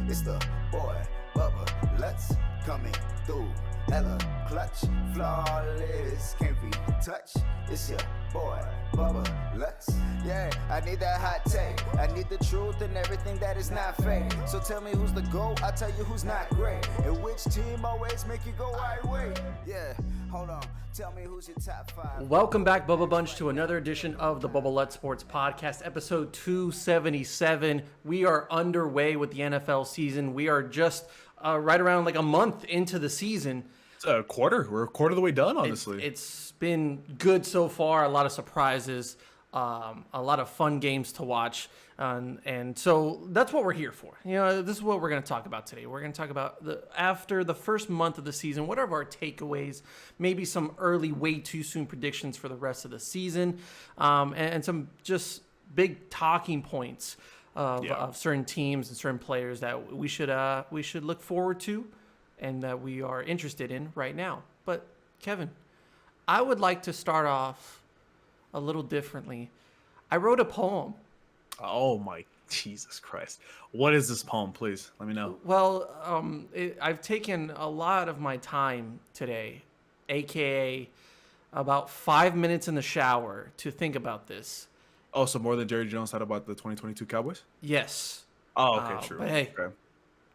It's the boy, Bubba Lutz, coming through. Hella clutch, flawless, can't be touched. It's your boy, Bubba Lutz. Yeah, I need that hot take. I need the truth and everything that is not fake. So tell me who's the GOAT, I'll tell you who's not great. And which team always make you go right way. Yeah, hold on, tell me who's your top five. Welcome back, Bubba Bunch, to another edition of the Bubba Lutz Sports Podcast, episode 277. We are underway with the NFL season. We are just right around like a month into the season. It's a quarter. We're a quarter of the way done, honestly. It's been good so far. A lot of surprises, a lot of fun games to watch. And so that's what we're here for. You know, this is what we're going to talk about today. We're going to talk about after the first month of the season, what are our takeaways, maybe some early, way too soon predictions for the rest of the season, and some just big talking points of certain teams and certain players that we should look forward to and that we are interested in right now. But Kevin, I would like to start off a little differently. I wrote a poem. Oh my Jesus Christ. What is this poem, please? Let me know. Well, I've taken a lot of my time today, aka about 5 minutes in the shower, to think about this. Oh, so more than Jerry Jones thought about the 2022 Cowboys? Yes. Oh, okay, true. But hey, okay.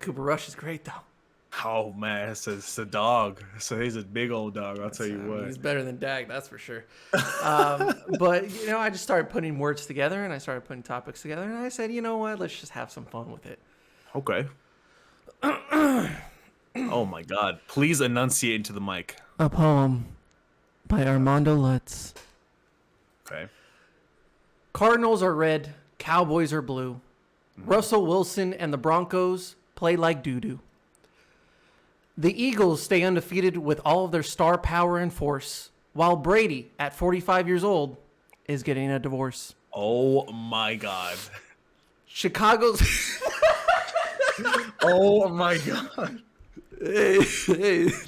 Cooper Rush is great, though. Oh, man, it's a dog. So he's a big old dog, I'll tell you what. He's better than Dak, that's for sure. But, you know, I just started putting words together, and I started putting topics together, and I said, you know what, let's just have some fun with it. Okay. Oh, my God. Please enunciate into the mic. A poem by Armando Lutz. Okay. Cardinals are red, Cowboys are blue. Russell Wilson and the Broncos play like doo-doo. The Eagles stay undefeated with all of their star power and force, while Brady, at 45 years old, is getting a divorce. Oh, my God. Chicago's... Oh, my God. Hey,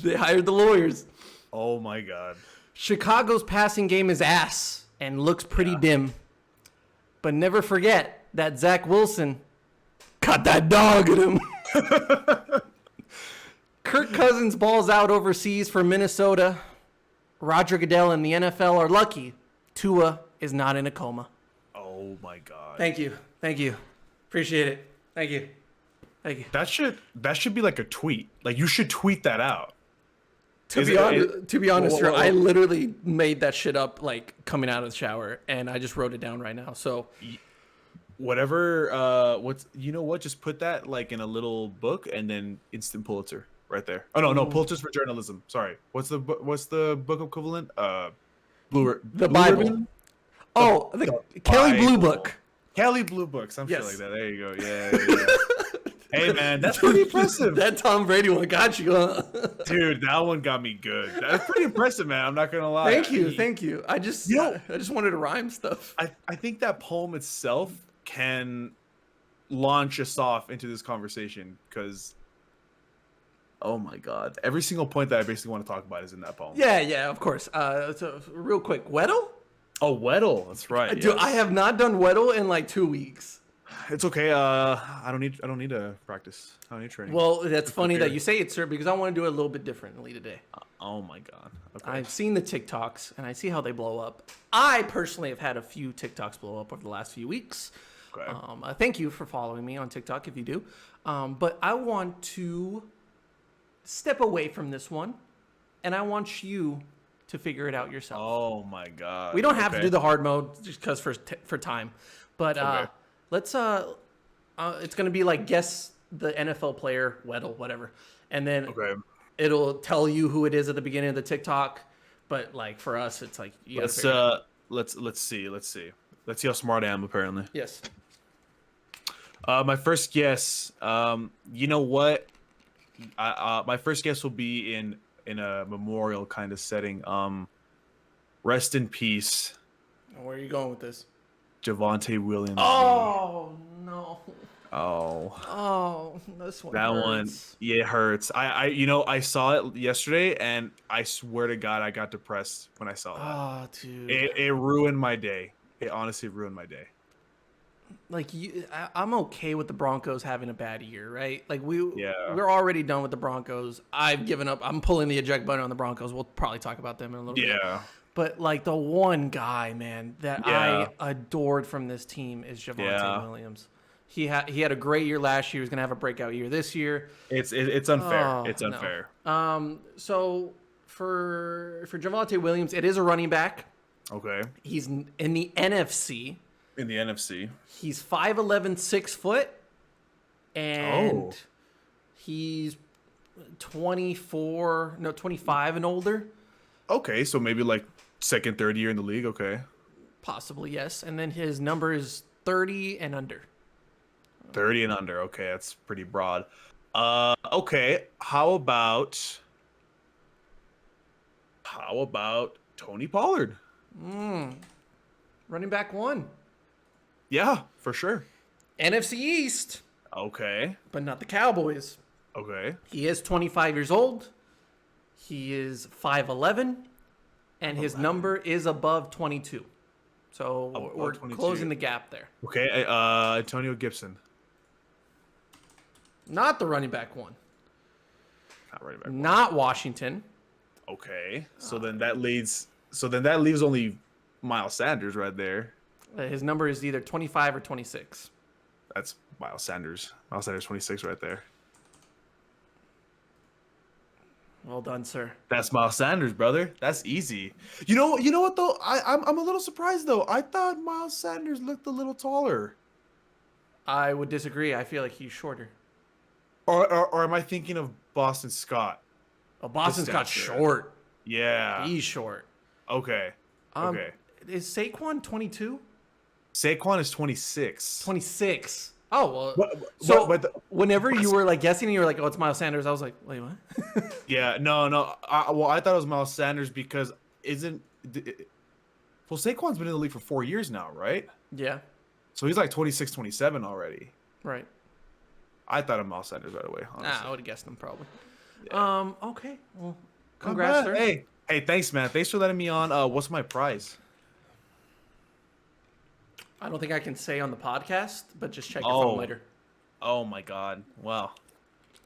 they hired the lawyers. Oh, my God. Chicago's passing game is ass and looks pretty dim. But never forget that Zach Wilson caught that dog at him. Kirk Cousins balls out overseas for Minnesota. Roger Goodell and the NFL are lucky Tua is not in a coma. Oh, my God. Thank you. Appreciate it. Thank you. That should be like a tweet. Like, you should tweet that out. To be honest, sir, I literally made that shit up like coming out of the shower, and I just wrote it down right now. So, whatever. You know what? Just put that like in a little book, and then instant Pulitzer right there. Oh no, Pulitzer's for journalism. Sorry. What's the book equivalent? The Blue Bible. Ribbon? Oh, the Kelly Blue Book. Kelly Blue Book. Some shit Yes. like that. There you go. Yeah. Hey man, that's pretty impressive. That Tom Brady one got you, huh? Dude, that one got me good. That's pretty impressive, man. I'm not gonna lie. Thank you. I just wanted to rhyme stuff. I think that poem itself can launch us off into this conversation because, oh my God, every single point that I basically want to talk about is in that poem. Yeah, of course. So real quick, Weddle? Oh, Weddle, that's right. Dude, yes. I have not done Weddle in like 2 weeks. It's okay. I don't need to practice. I don't need training. Well, that's funny that you say it, sir, because I want to do it a little bit differently today. Oh my God. Okay. I've seen the TikToks and I see how they blow up. I personally have had a few TikToks blow up over the last few weeks. Okay. Thank you for following me on TikTok if you do. But I want to step away from this one, and I want you to figure it out yourself. Oh my God. We don't have to do the hard mode just because for time, but let's it's gonna be like guess the NFL player, Weddle, whatever, and then it'll tell you who it is at the beginning of the TikTok. But like for us, it's like let's see how smart I am. Apparently, yes. My first guess. You know what? My first guess will be in a memorial kind of setting. Rest in peace. Where are you going with this? Javonte Williams. Oh no. Oh, this one. That hurts. one, yeah, it hurts. I saw it yesterday, and I swear to God, I got depressed when I saw that. Oh, dude. It ruined my day. It honestly ruined my day. like I'm okay with the Broncos having a bad year, right? Like Yeah. we're already done with the Broncos. I've given up. I'm pulling the eject button on the Broncos. We'll probably talk about them in a little bit. Yeah. But like the one guy, man, that Yeah. I adored from this team is Javonte Yeah. Williams. He had a great year last year. He's gonna have a breakout year this year. It's unfair. Oh, It's unfair. no. So for Javonte Williams, it is a running back. Okay. He's in the NFC. In the NFC. He's 5'11", 6 foot, and Oh. he's 25 and older, Okay, so maybe like second, third year in the league. Okay. possibly, yes. And then his number is 30 and under. 30 and under. Okay, that's pretty broad. Okay. How about Tony Pollard? Running back 1. Yeah, for sure. NFC East, Okay. but not the Cowboys. Okay. He is 25 years old. He is 5'11", and his number is above 22. So Above we're 22. closing the gap there. Okay. Antonio Gibson. Not the running back 1. Not running back. Not Washington. Okay. So then that leaves only Miles Sanders right there. His number is either 25 or 26. That's Miles Sanders. Miles Sanders 26 right there. Well done, sir. That's Miles Sanders, brother. That's easy. You know what though? I'm a little surprised though. I thought Miles Sanders looked a little taller. I would disagree. I feel like he's shorter. Or am I thinking of Boston Scott? Oh, Boston's got stature. short. Yeah. He's short. Okay. Okay. Is Saquon 22? Saquon is 26. 26. Oh, well. Whenever you were like guessing, you were like, oh, it's Miles Sanders. I was like, wait, what? Yeah, no. I thought it was Miles Sanders because Saquon's been in the league for 4 years now, right? Yeah. So he's like 26, 27 already. Right. I thought of Miles Sanders right away, honestly. I would have guessed him probably. Yeah. Okay. Well, Not congrats, bad. sir. Hey, thanks, man. Thanks for letting me on. What's my prize? I don't think I can say on the podcast, but just check your Oh. phone later. Oh my God! Wow,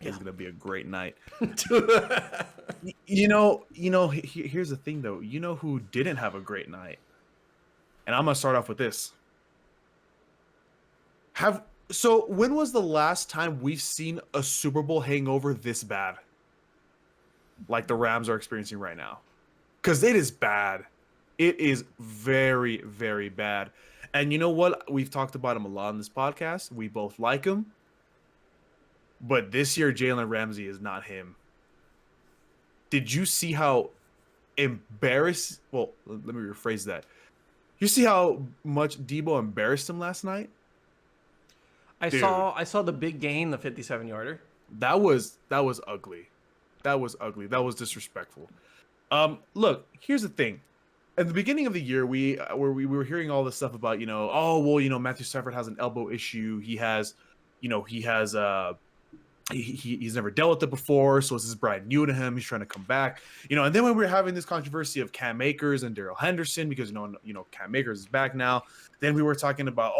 it's Yeah. gonna be a great night. Here's the thing, though. You know who didn't have a great night? And I'm gonna start off with this. So when was the last time we've seen a Super Bowl hangover this bad? Like the Rams are experiencing right now. Because it is bad. It is very, very bad. And you know what? We've talked about him a lot on this podcast. We both like him. But this year, Jalen Ramsey is not him. Did you see how embarrassed? Well, let me rephrase that. You see how much Debo embarrassed him last night? I Dude. saw the big gain, the 57-yarder. That was ugly. That was ugly. That was disrespectful. Look, here's the thing. At the beginning of the year, we were hearing all this stuff about, Matthew Stafford has an elbow issue. He's never dealt with it before, so this is brand new to him. He's trying to come back, And then when we were having this controversy of Cam Akers and Darrell Henderson, because Cam Akers is back now. Then we were talking about,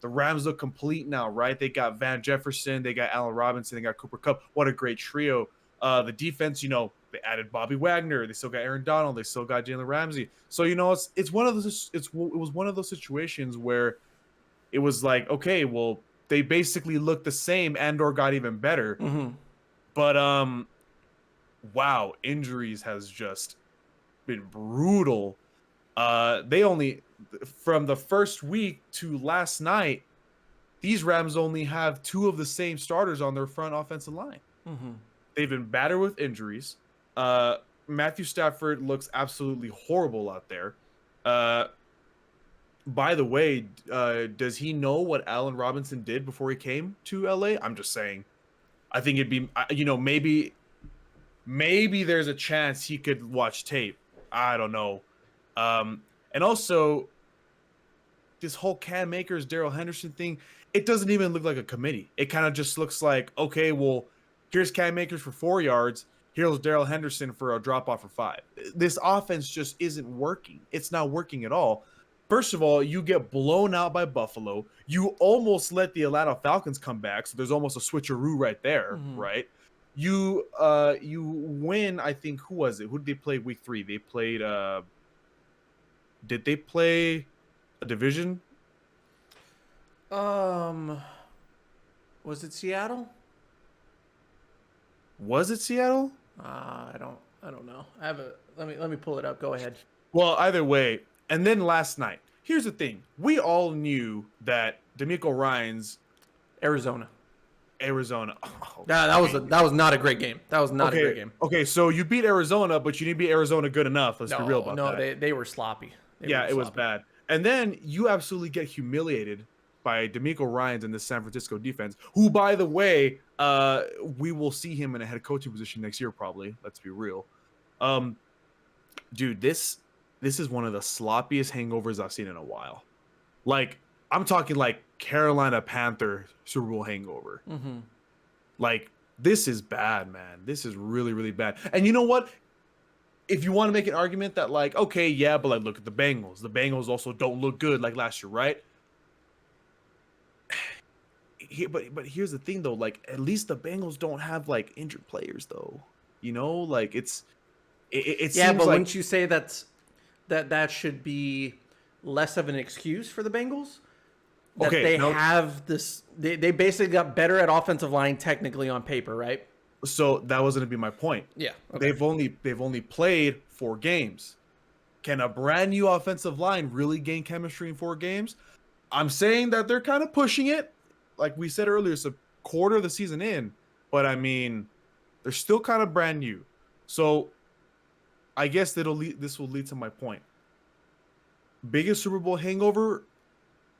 the Rams look complete now, right? They got Van Jefferson, they got Allen Robinson, they got Cooper Kupp. What a great trio. The defense, they added Bobby Wagner. They still got Aaron Donald. They still got Jalen Ramsey. So it's one of those. It was one of those situations where it was like, okay, well, they basically looked the same and/or got even better. Mm-hmm. But wow, injuries has just been brutal. They only from the first week to last night, these Rams only have 2 of the same starters on their front offensive line. Mm-hmm. They've been battered with injuries. Matthew Stafford looks absolutely horrible out there. By the way, does he know what Allen Robinson did before he came to LA? I'm just saying. I think it'd be, maybe there's a chance he could watch tape. I don't know. And also, this whole Cam Akers, Darrell Henderson thing, it doesn't even look like a committee. It kind of just looks like, okay, well, here's Cam Akers for 4 yards. Here's Darrell Henderson for a drop off for 5. This offense just isn't working. It's not working at all. first of all, you get blown out by Buffalo. You almost let the Atlanta Falcons come back, so there's almost a switcheroo right there, right? You win. I think who was it? Who did they play week 3? They played. Did they play a division? Was it Seattle? Was it Seattle? I don't know. I have a let me pull it up. Go ahead. Well, either way. And then last night, here's the thing: we all knew that D'Amico Ryans, Arizona. Oh, That was not a great game. That was not a great game. Okay, so you beat Arizona, but you didn't beat Arizona good enough. Let's be real about that. No, they were sloppy. It was bad. And then you absolutely get humiliated by D'Amico Ryans in the San Francisco defense, who, by the way, we will see him in a head coaching position next year, probably. Let's be real. Dude, this is one of the sloppiest hangovers I've seen in a while. Like, I'm talking like Carolina Panther Super Bowl hangover. Like, this is bad, man. This is really, really bad. And you know what? If you want to make an argument that, like, okay, yeah, but like, look at the Bengals. The Bengals also don't look good like last year, right? But here's the thing, though. Like, at least the Bengals don't have like injured players, though. You know, like it yeah, seems but like, wouldn't you say that should be less of an excuse for the Bengals? That Okay, they no. have this. They basically got better at offensive line technically on paper, right? So that was going to be my point. Yeah. Okay. They've only played 4 games. Can a brand new offensive line really gain chemistry in 4 games? I'm saying that they're kind of pushing it. Like we said earlier, it's a quarter of the season in, but I mean, they're still kind of brand new. So I guess this will lead to my point. Biggest Super Bowl hangover,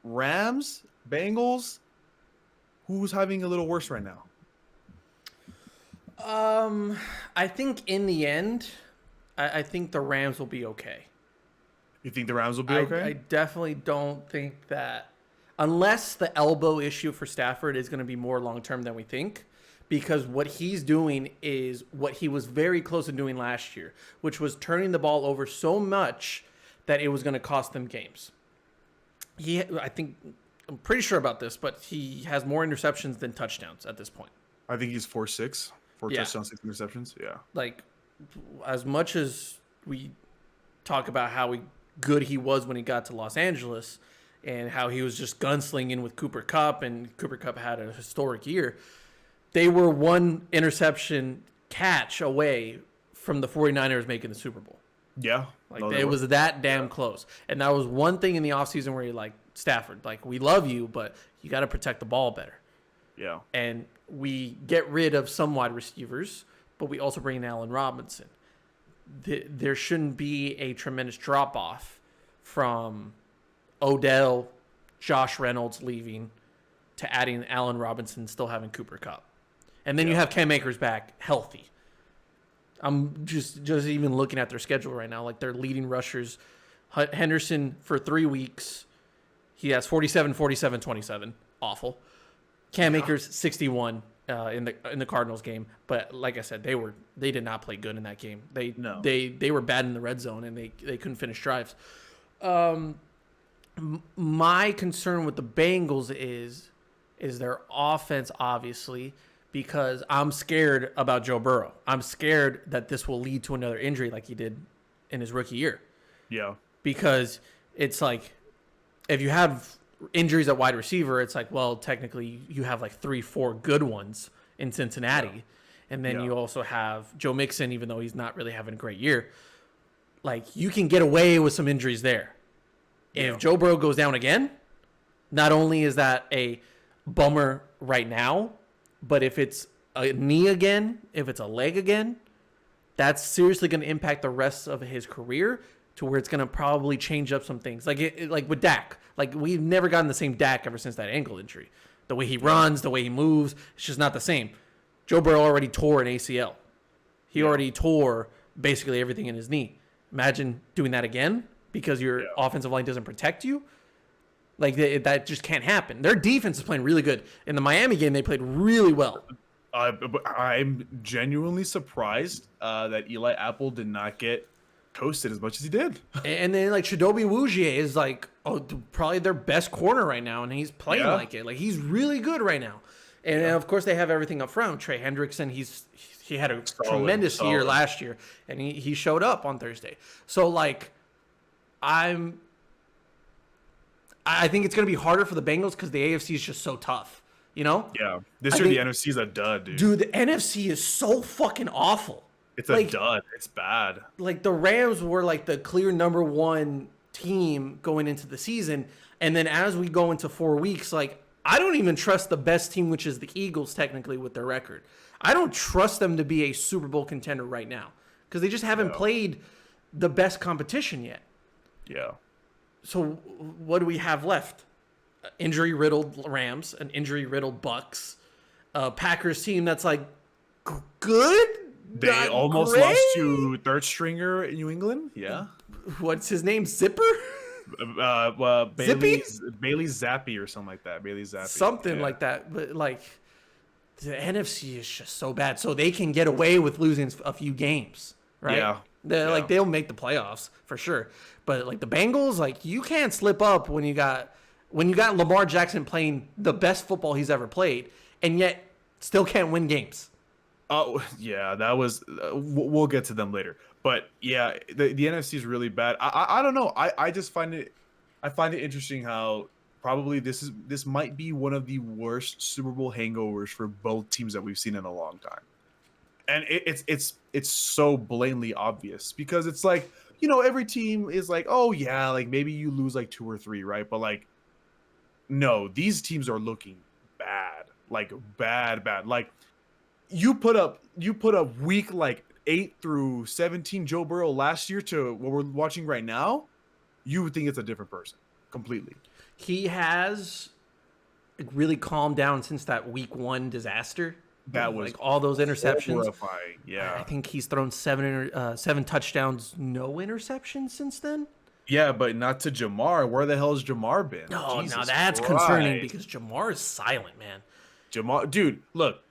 Rams, Bengals. Who's having a little worse right now? I think in the end, I think the Rams will be okay. You think the Rams will be okay? I definitely don't think that, unless the elbow issue for Stafford is going to be more long-term than we think, because what he's doing is what he was very close to doing last year, which was turning the ball over so much that it was going to cost them games. I'm pretty sure about this, but he has more interceptions than touchdowns at this point. I think he's 4-6. 4 Yeah. touchdowns, 6 interceptions. Yeah. Like, as much as we talk about how good he was when he got to Los Angeles and how he was just gunslinging with Cooper Kupp, and Cooper Kupp had a historic year, they were 1 interception catch away from the 49ers making the Super Bowl. Yeah. Like, it was that damn close. And that was one thing in the offseason where you're like, Stafford, like, we love you, but you got to protect the ball better. Yeah. And we get rid of some wide receivers, but we also bring in Allen Robinson. There shouldn't be a tremendous drop-off from Odell, Josh Reynolds leaving to adding Allen Robinson, still having Cooper Kupp. And then you have Cam Akers back healthy. I'm just even looking at their schedule right now. Like, their leading rushers, Henderson for 3 weeks, he has 47, 47, 27. Awful. Cam Akers 61 in the Cardinals game, but like I said, they did not play good in that game. They were bad in the red zone, and they couldn't finish drives. My concern with the Bengals is their offense, obviously, because I'm scared about Joe Burrow. I'm scared that this will lead to another injury like he did in his rookie year. Yeah. Because it's like, if you have injuries at wide receiver, it's like, well, technically you have like 3-4 good ones in Cincinnati. Yeah. And then you also have Joe Mixon, even though he's not really having a great year. Like, you can get away with some injuries there. If Joe Burrow goes down again, not only is that a bummer right now, but if it's a knee again, if it's a leg again, that's seriously going to impact the rest of his career, to where it's going to probably change up some things. Like like with Dak. Like, we've never gotten the same Dak ever since that ankle injury. The way he runs, the way he moves, it's just not the same. Joe Burrow already tore an ACL. He already tore basically everything in his knee. Imagine doing that again because your offensive line doesn't protect you. Like, that just can't happen. Their defense is playing really good. In the Miami game, they played really well. I'm genuinely surprised that Eli Apple did not get coasted as much as he did. And then like Chidobe Awuzie is like probably their best corner right now, and he's playing like it. Like he's really good right now. And of course they have everything up front. Trey Hendrickson, he had a tremendous year last year, and he showed up on Thursday. So like I think it's gonna be harder for the Bengals because the AFC is just so tough. You know? Yeah. This year the NFC is a dud, dude. Dude, the NFC is so fucking awful. It's a dud. It's bad. Like the Rams were like the clear number one team going into the season, and then as we go into 4 weeks, like I don't even trust the best team, which is the Eagles, technically with their record. I don't trust them to be a Super Bowl contender right now because they just haven't played the best competition yet. Yeah. So what do we have left? Injury riddled Rams, an injury riddled Bucks, a Packers team that's like good. They almost lost to third stringer in New England. Yeah. What's his name? Zipper? Bailey Zappi or something like that. Bailey Zappi. Something like that. But like the NFC is just so bad. So they can get away with losing a few games, right? Yeah. Like they'll make the playoffs for sure. But like the Bengals, like you can't slip up when you got Lamar Jackson playing the best football he's ever played, and yet still can't win games. Oh yeah, that was. We'll get to them later, but yeah, the NFC is really bad. I don't know. I just find it. I find it interesting how probably this might be one of the worst Super Bowl hangovers for both teams that we've seen in a long time, and it's so blatantly obvious because it's like every team is like, oh yeah, like maybe you lose like 2 or 3, right? But like, no, these teams are looking bad, like bad. Like. You put up week like 8 through 17 Joe Burrow last year to what we're watching right now, you would think it's a different person completely. He has really calmed down since that week 1 disaster. That was like all those interceptions. Horrifying. Yeah, I think he's thrown 7 touchdowns, no interceptions since then. Yeah, but not to Jamar. Where the hell has Jamar been? No, now that's concerning because Jamar is silent, man. Jamar, dude, look.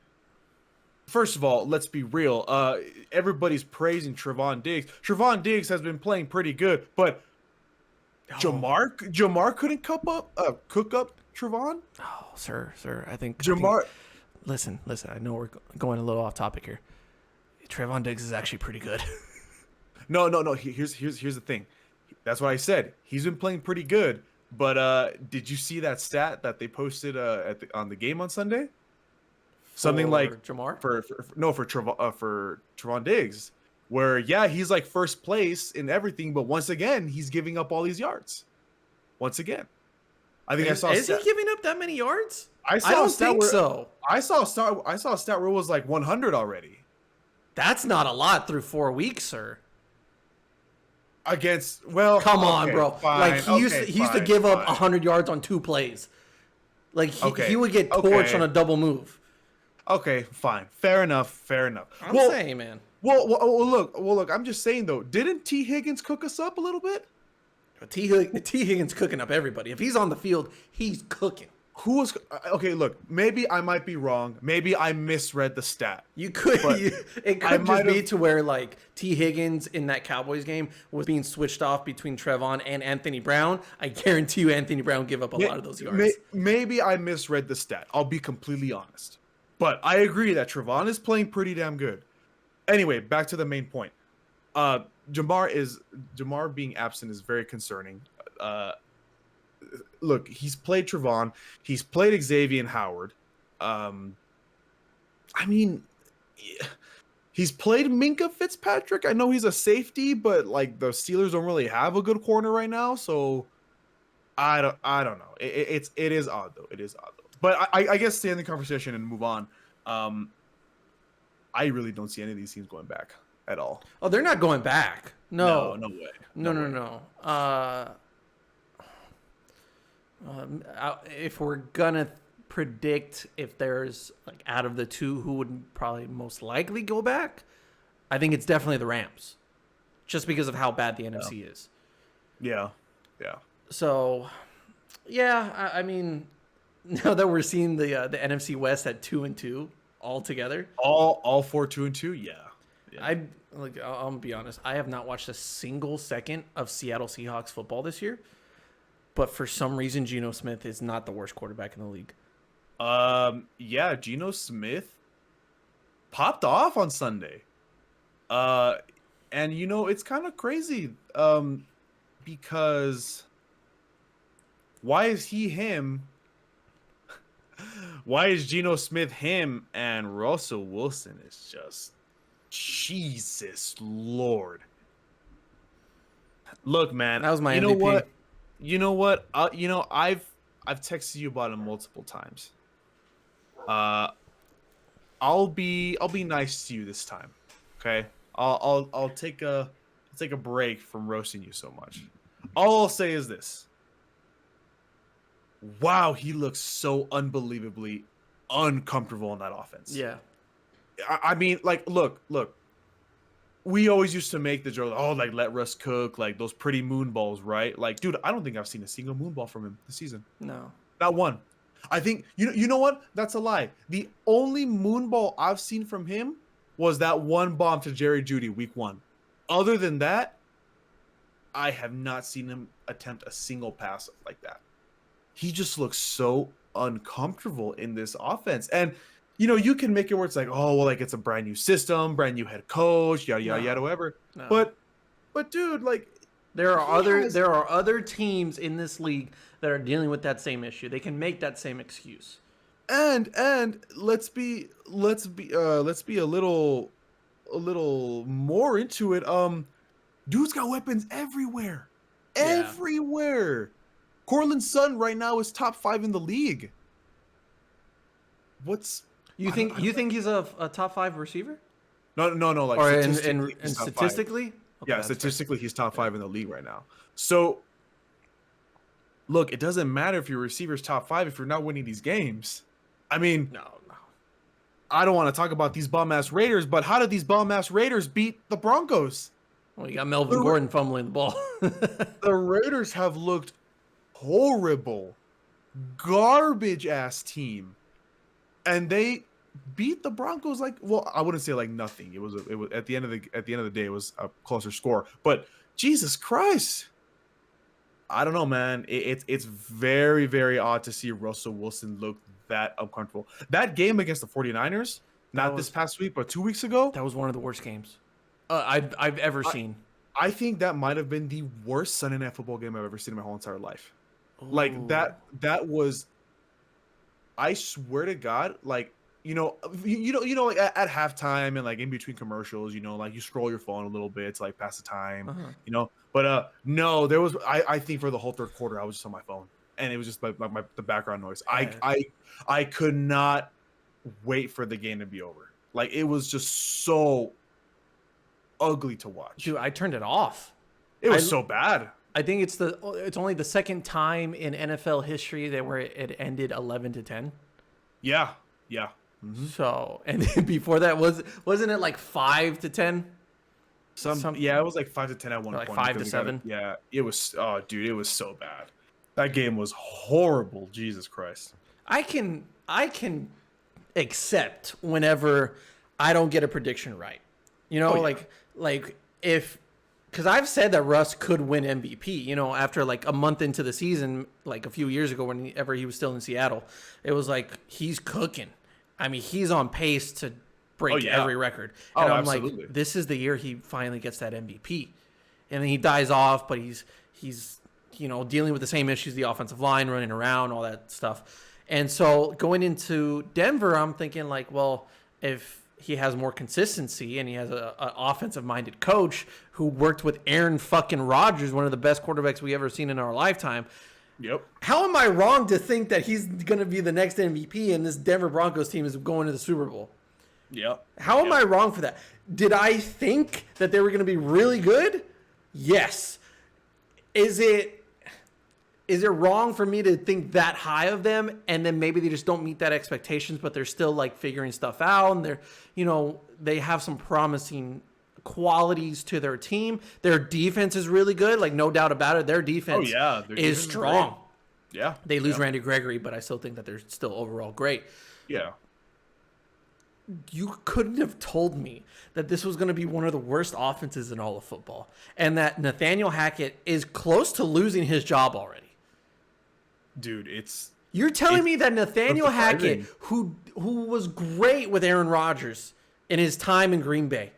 First of all, let's be real. Everybody's praising Trevon Diggs. Trevon Diggs has been playing pretty good, but Jamar couldn't cook up Trevon. Oh, sir, I think Jamar. Listen. I know we're going a little off topic here. Trevon Diggs is actually pretty good. No. Here's the thing. That's what I said. He's been playing pretty good, but did you see that stat that they posted on the game on Sunday? Something for like Jamar? for Trevon Diggs, where he's like first place in everything, but once again he's giving up all these yards. Once again, I think is he giving up that many yards? I don't think so. I saw a stat where it was like 100 already. That's not a lot through 4 weeks, sir. Come on, bro. Fine, like he used to give up 100 yards on 2 plays. Like he would get torched on a double move. Okay, fine. Fair enough. I'm saying, man. Well, look. I'm just saying though. Didn't T. Higgins cook us up a little bit? T. Higgins cooking up everybody. If he's on the field, he's cooking. Who was okay? Look, maybe I might be wrong. Maybe I misread the stat. It could just be to where like T. Higgins in that Cowboys game was being switched off between Trevon and Anthony Brown. I guarantee you, Anthony Brown give up a lot of those yards. Maybe I misread the stat. I'll be completely honest. But I agree that Trevon is playing pretty damn good. Anyway, back to the main point. Jamar being absent is very concerning. Look, he's played Trevon. He's played Xavier Howard. He's played Minkah Fitzpatrick. I know he's a safety, but like the Steelers don't really have a good corner right now, so I don't know. It is odd though. It is odd though. But I guess stay in the conversation and move on. I really don't see any of these teams going back at all. Oh, they're not going back. No way. No. If we're gonna predict if there's like out of the two who would probably most likely go back, I think it's definitely the Rams, just because of how bad the NFC is. Yeah. So, I mean, now that we're seeing the NFC West at 2-2 all together, all 4 2-2, yeah. Yeah. I'll be honest. I have not watched a single second of Seattle Seahawks football this year. But for some reason, Geno Smith is not the worst quarterback in the league. Yeah, Geno Smith popped off on Sunday. And it's kind of crazy. Because why is he him? Why is Geno Smith him and Russell Wilson is just Jesus Lord. Look, man. That was my you MVP. know what? You know what? I've texted you about him multiple times. I'll be nice to you this time. Okay? I'll take a break from roasting you so much. All I'll say is this. Wow, he looks so unbelievably uncomfortable in that offense. Yeah. I mean, like, look. We always used to make the joke, like, let Russ cook, like, those pretty moon balls, right? Like, dude, I don't think I've seen a single moon ball from him this season. No. Not one. I think, you know what? That's a lie. The only moon ball I've seen from him was that one bomb to Jerry Jeudy week 1. Other than that, I have not seen him attempt a single pass like that. He just looks so uncomfortable in this offense. And, you can make it where it's like, like it's a brand new system, brand new head coach, yada, yada, yada, whatever. No. But dude, like, there are other teams in this league that are dealing with that same issue. They can make that same excuse. And let's be a little more into it. Dude's got weapons everywhere. Yeah. Everywhere. Cortland Sutton right now is top 5 in the league. You think he's a top 5 receiver? No. Like, or statistically, in statistically? Okay, yeah, statistically, he's top 5 in the league right now. So, look, it doesn't matter if your receiver's top 5 if you're not winning these games. I mean, No. I don't want to talk about these bum-ass Raiders, but how did these bum-ass Raiders beat the Broncos? Well, you got Melvin Gordon fumbling the ball. The Raiders have looked horrible, garbage-ass team, and they beat the Broncos like, well, I wouldn't say like nothing. It was at the end of the day, it was a closer score. But Jesus Christ, I don't know, man. It's very, very odd to see Russell Wilson look that uncomfortable. That game against the 49ers, not this past week, but 2 weeks ago, That was one of the worst games I've ever seen. I think that might have been the worst Sunday Night Football game I've ever seen in my whole entire life. Like that was, I swear to God, like, like at halftime and like in between commercials, like you scroll your phone a little bit to like pass the time, But no, there was, I think for the whole third quarter, I was just on my phone and it was just like the background noise. I could not wait for the game to be over. Like, it was just so ugly to watch. Dude, I turned it off. It was so bad. I think it's only the second time in NFL history that where it ended 11-10. Yeah. Mm-hmm. So, and then before that wasn't it like 5-10? Yeah, it was like 5-10 at one like point. 5-7. Yeah, it was. Oh, dude, it was so bad. That game was horrible. Jesus Christ. I can accept whenever I don't get a prediction right. Like if, because I've said that Russ could win MVP, after like a month into the season, like a few years ago whenever he was still in Seattle, it was like, he's cooking. I mean, he's on pace to break every record. And I'm absolutely. like, this is the year he finally gets that MVP. And then he dies off, but he's dealing with the same issues, the offensive line, running around, all that stuff. And so going into Denver, I'm thinking like, well, if he has more consistency and he has an offensive-minded coach who worked with Aaron fucking Rodgers, one of the best quarterbacks we ever seen in our lifetime. Yep. How am I wrong to think that he's going to be the next MVP and this Denver Broncos team is going to the Super Bowl? Yep. How am I wrong for that? Did I think that they were going to be really good? Yes. Is it wrong for me to think that high of them and then maybe they just don't meet that expectations, but they're still like figuring stuff out and they have some promising qualities to their team. Their defense is really good, like no doubt about it. Their defense is strong. Yeah. They lose Randy Gregory, but I still think that they're still overall great. Yeah. you couldn't have told me that this was going to be one of the worst offenses in all of football, and that Nathaniel Hackett is close to losing his job already. Dude, You're telling me that Nathaniel surprising. Hackett, who was great with Aaron Rodgers in his time in Green Bay,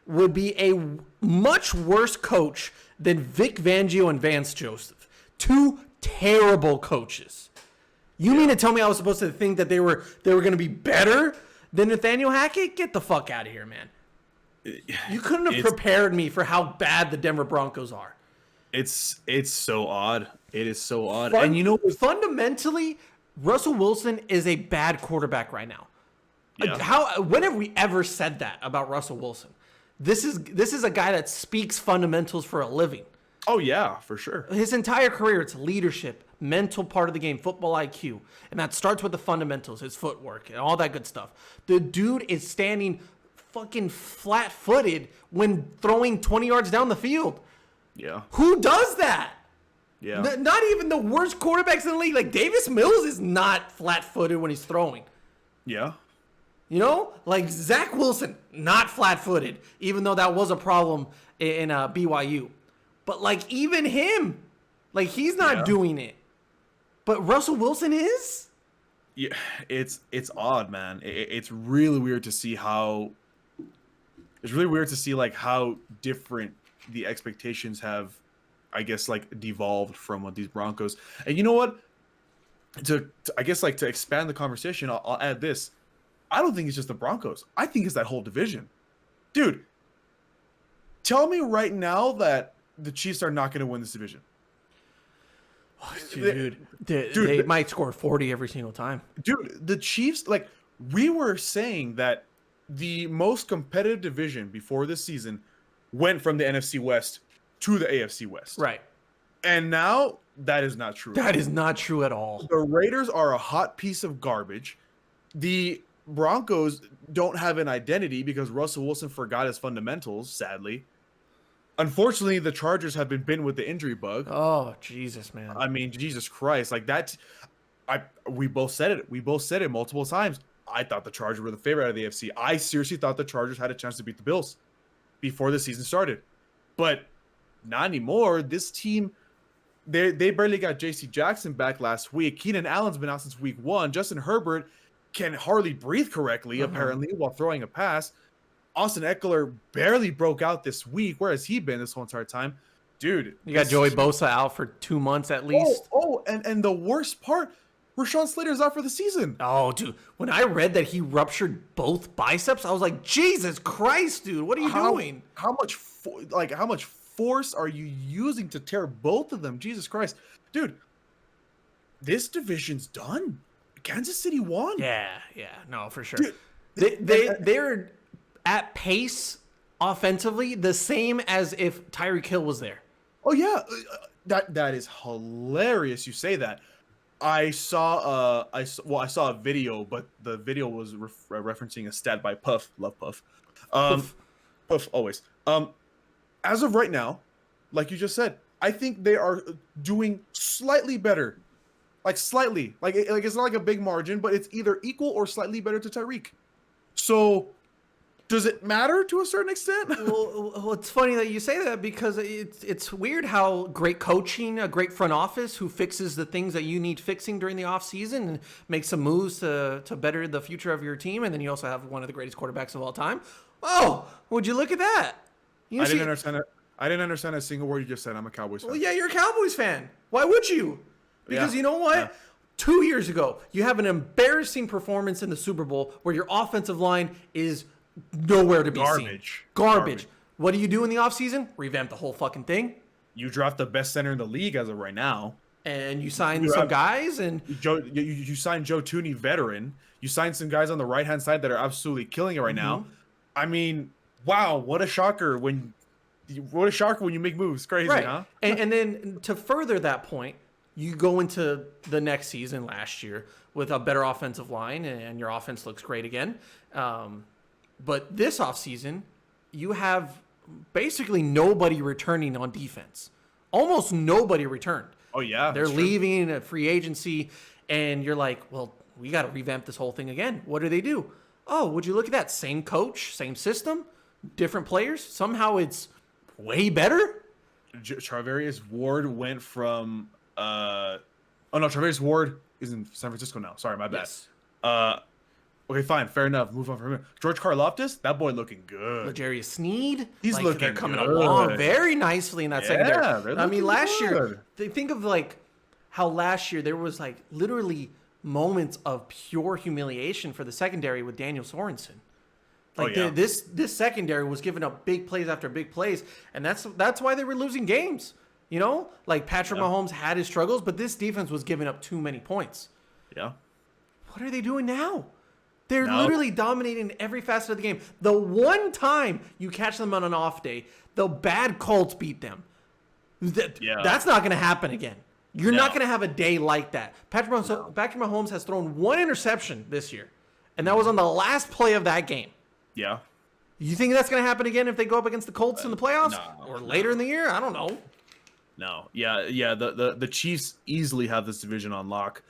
would be a much worse coach than Vic Fangio and Vance Joseph. Two terrible coaches. You mean to tell me I was supposed to think that they were going to be better than Nathaniel Hackett? Get the fuck out of here, man. You couldn't have prepared me for how bad the Denver Broncos are. It's so odd. It is so odd. And you know, fundamentally, Russell Wilson is a bad quarterback right now. Yeah. When have we ever said that about Russell Wilson? This is a guy that speaks fundamentals for a living. Oh yeah, for sure. His entire career, it's leadership, mental part of the game, football IQ, and that starts with the fundamentals, his footwork, and all that good stuff. The dude is standing fucking flat-footed when throwing 20 yards down the field. Yeah. Who does that? Yeah. Not even the worst quarterbacks in the league. Like, Davis Mills is not flat-footed when he's throwing. Yeah. You know? Like, Zach Wilson, not flat-footed, even though that was a problem in BYU. But, like, even him, like, he's not doing it. But Russell Wilson is? Yeah, it's odd, man. It's really weird to see how... It's really weird to see, like, how different the expectations have, I guess, like, devolved from these Broncos. And you know what? I guess, like, to expand the conversation, I'll add this. I don't think it's just the Broncos. I think it's that whole division. Dude, tell me right now that the Chiefs are not going to win this division. They might score 40 every single time. Dude, the Chiefs, like, we were saying that the most competitive division before this season went from the NFC West to the AFC West. Right. And now that is not true. That is not true at all. The Raiders are a hot piece of garbage. The Broncos don't have an identity because Russell Wilson forgot his fundamentals, sadly. Unfortunately, the Chargers have been bitten with the injury bug. Oh, Jesus, man. I mean, Jesus Christ. Like, that, we both said it. We both said it multiple times. I thought the Chargers were the favorite out of the AFC. I seriously thought the Chargers had a chance to beat the Bills before the season started. But not anymore. This team, they barely got J.C. Jackson back last week. Keenan Allen's been out since week 1. Justin Herbert can hardly breathe correctly, apparently, while throwing a pass. Austin Eckler barely broke out this week. Where has he been this whole entire time? Dude. You got Joey Bosa out for 2 months at least. And the worst part, Rashawn Slater's out for the season. Oh, dude. When I read that he ruptured both biceps, I was like, Jesus Christ, dude. What are you doing? How much force are you using to tear both of them? Jesus Christ. Dude, this division's done. Kansas City won. Yeah. No, for sure. Dude, they're at pace offensively the same as if Tyreek Hill was there. Oh yeah, that is hilarious. You say that. I saw a video, but the video was referencing a stat by Puff. Love Puff. Puff always. As of right now, like you just said, I think they are doing slightly better. Like slightly. Like it's not like a big margin, but it's either equal or slightly better to Tyreek. So does it matter to a certain extent? Well, it's funny that you say that because it's weird how great coaching, a great front office who fixes the things that you need fixing during the offseason and makes some moves to better the future of your team. And then you also have one of the greatest quarterbacks of all time. Oh, would you look at that? I didn't understand it. I didn't understand a single word you just said. I'm a Cowboys fan. Well, yeah, you're a Cowboys fan. Why would you? Because you know what? Yeah. 2 years ago, you have an embarrassing performance in the Super Bowl where your offensive line is nowhere to be seen. Garbage. What do you do in the offseason? Revamp the whole fucking thing. You draft the best center in the league as of right now. And you sign some guys and you signed Joe Tooney, veteran. You signed some guys on the right-hand side that are absolutely killing it right now. I mean, wow, what a shocker when you make moves. Crazy, right. huh? And then to further that point, you go into the next season last year with a better offensive line and your offense looks great again. But this offseason, you have basically nobody returning on defense. Almost nobody returned. Oh, yeah. They're leaving a free agency, and you're like, well, we got to revamp this whole thing again. What do? oh, would you look at that? Same coach, same system, different players. Somehow it's way better. Charvarius Ward went from oh no, Charvarius Ward is in San Francisco now. Sorry, my bad. Yes. Okay, fine, fair enough. Move on from him. George Karlaftis, that boy looking good. L'Jarius Sneed, He's like, looking they're coming good. along very nicely in that secondary. they're I mean, looking last year, good. think of like how last year there was like literally moments of pure humiliation for the secondary with Daniel Sorensen. Like this secondary was giving up big plays after big plays, and that's why they were losing games. You know, like Patrick Mahomes had his struggles, but this defense was giving up too many points. Yeah. What are they doing now? They're literally dominating every facet of the game. The one time you catch them on an off day, the bad Colts beat them. That's not going to happen again. You're not going to have a day like that. Patrick Mahomes has thrown one interception this year, and that was on the last play of that game. Yeah. You think that's going to happen again if they go up against the Colts in the playoffs or later in the year? I don't know. No. Yeah. The Chiefs easily have this division on lock.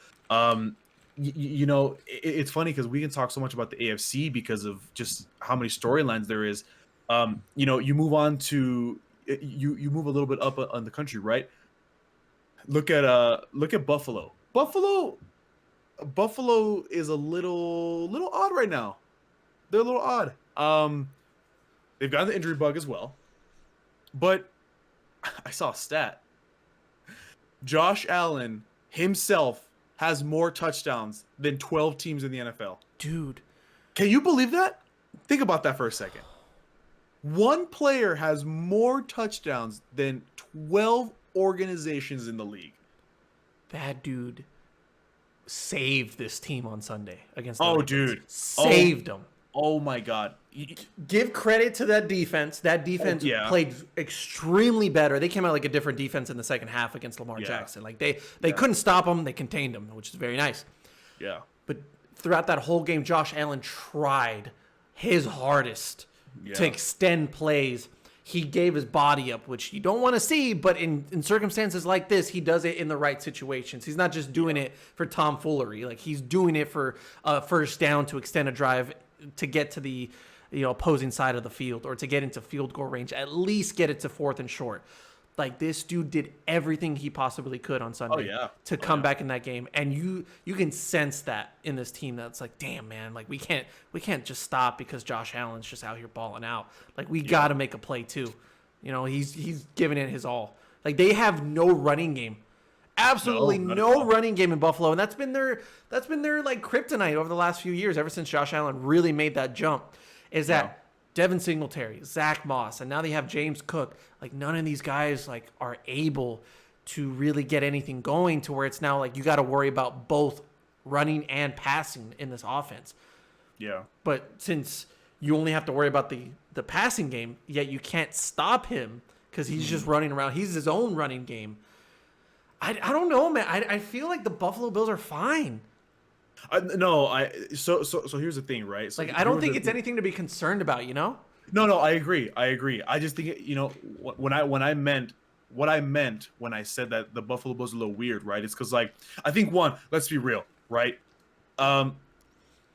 You know, it's funny because we can talk so much about the AFC because of just how many storylines there is. You know, you move on to you move a little bit up on the country, right? Look at Buffalo. Buffalo is a little odd right now. They're a little odd. They've got the injury bug as well, but I saw a stat. Josh Allen himself has more touchdowns than 12 teams in the NFL. Dude. Can you believe that? Think about that for a second. One player has more touchdowns than 12 organizations in the league. That dude saved this team on Sunday against the Ravens. Dude. Saved them. Oh, my God. Give credit to that defense. That defense played extremely better. They came out like a different defense in the second half against Lamar Jackson. Like they couldn't stop him. They contained him, which is very nice. Yeah. But throughout that whole game, Josh Allen tried his hardest to extend plays. He gave his body up, which you don't want to see, but in circumstances like this, he does it in the right situations. He's not just doing it for tomfoolery. Like he's doing it for first down to extend a drive to get to the opposing side of the field or to get into field goal range, at least get it to 4th and short. Like this dude did everything he possibly could on Sunday to come back in that game. And you can sense that in this team that's like, damn man, like we can't just stop because Josh Allen's just out here balling out. Like we got to make a play too. You know, he's giving it his all. Like they have no running game. Absolutely no running game in Buffalo, and that's been their like kryptonite over the last few years, ever since Josh Allen really made that jump. Is that Devin Singletary, Zach Moss, and now they have James Cook. Like none of these guys like are able to really get anything going to where it's now like you got to worry about both running and passing in this offense. Yeah. But since you only have to worry about the passing game, yet you can't stop him because he's just running around. He's his own running game. I don't know, man. I feel like the Buffalo Bills are fine. So here's the thing, right? So like I don't think it's anything to be concerned about, you know? No, I agree. I just think what I meant when I said that the Buffalo Bills are a little weird, right? It's because like I think let's be real, right?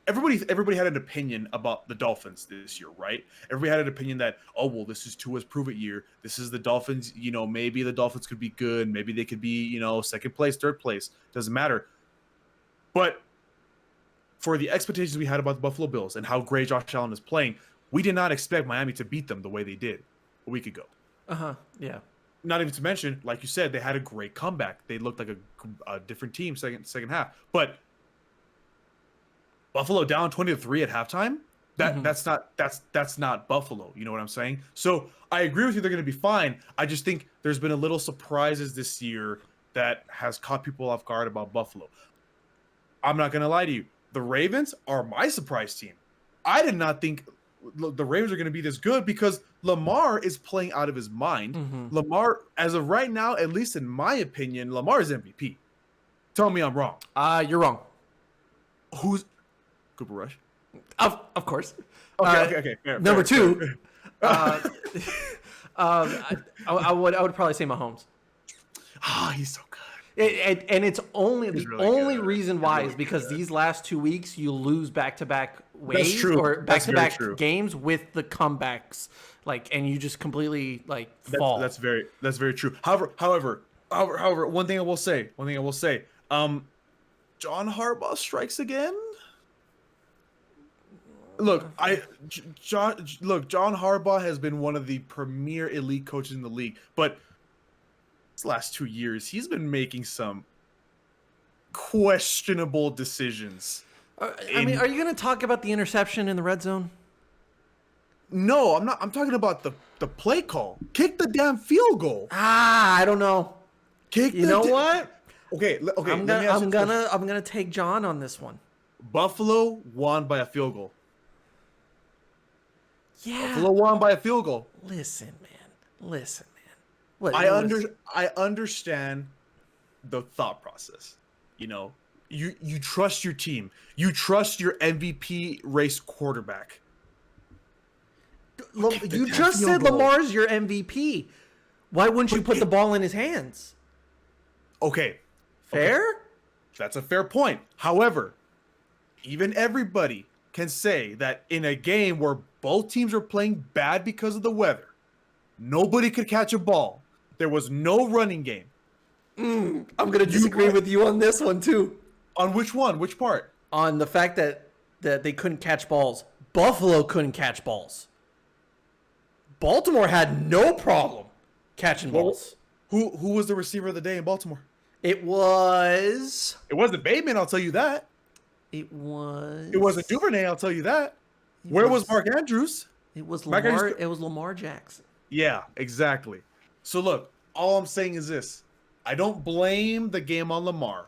Everybody had an opinion about the Dolphins this year, right? Everybody had an opinion that, oh, well, this is Tua's prove-it year. This is the Dolphins. You know, maybe the Dolphins could be good. Maybe they could be, second place, third place. Doesn't matter. But for the expectations we had about the Buffalo Bills and how great Josh Allen is playing, we did not expect Miami to beat them the way they did a week ago. Yeah. Not even to mention, like you said, they had a great comeback. They looked like a different team second half. But Buffalo down 20-3 at halftime. That's not Buffalo. You know what I'm saying? So I agree with you. They're going to be fine. I just think there's been a little surprises this year that has caught people off guard about Buffalo. I'm not going to lie to you. The Ravens are my surprise team. I did not think the Ravens are going to be this good because Lamar is playing out of his mind. Lamar, as of right now, at least in my opinion, Lamar is MVP. Tell me I'm wrong. You're wrong. Who's Cooper Rush? Of course. Okay. Number two, I would probably say Mahomes. He's so good. And it's only He's the really only good. reason He's why really is because good. these last 2 weeks you lose back-to-back ways true. or That's very back-to-back true. games with the comebacks, and you just completely fall. That's very true. However, one thing I will say, John Harbaugh strikes again. Look, John Harbaugh has been one of the premier elite coaches in the league, but these last 2 years he's been making some questionable decisions. I mean, are you going to talk about the interception in the red zone? No, I'm not. I'm talking about the play call. Kick the damn field goal. I don't know. You know what? Okay. I'm gonna take John on this one. Buffalo won by a field goal. Yeah. Buffalo won by a field goal. Listen, man. What? I understand the thought process. You know, you trust your team. You trust your MVP race quarterback. You just said Lamar's your MVP. Why wouldn't you put the ball in his hands? Okay. Fair? Okay. That's a fair point. However, even everybody can say that in a game where both teams are playing bad because of the weather, nobody could catch a ball. There was no running game. I'm going to disagree with you on this one, too. On which one? Which part? On the fact that they couldn't catch balls. Buffalo couldn't catch balls. Baltimore had no problem catching balls. Who was the receiver of the day in Baltimore? It wasn't Bateman, I'll tell you that. It wasn't Duvernay, I'll tell you that. Where was Mark Andrews? It was Lamar. It was Lamar Jackson. Yeah, exactly. So look, all I'm saying is this: I don't blame the game on Lamar.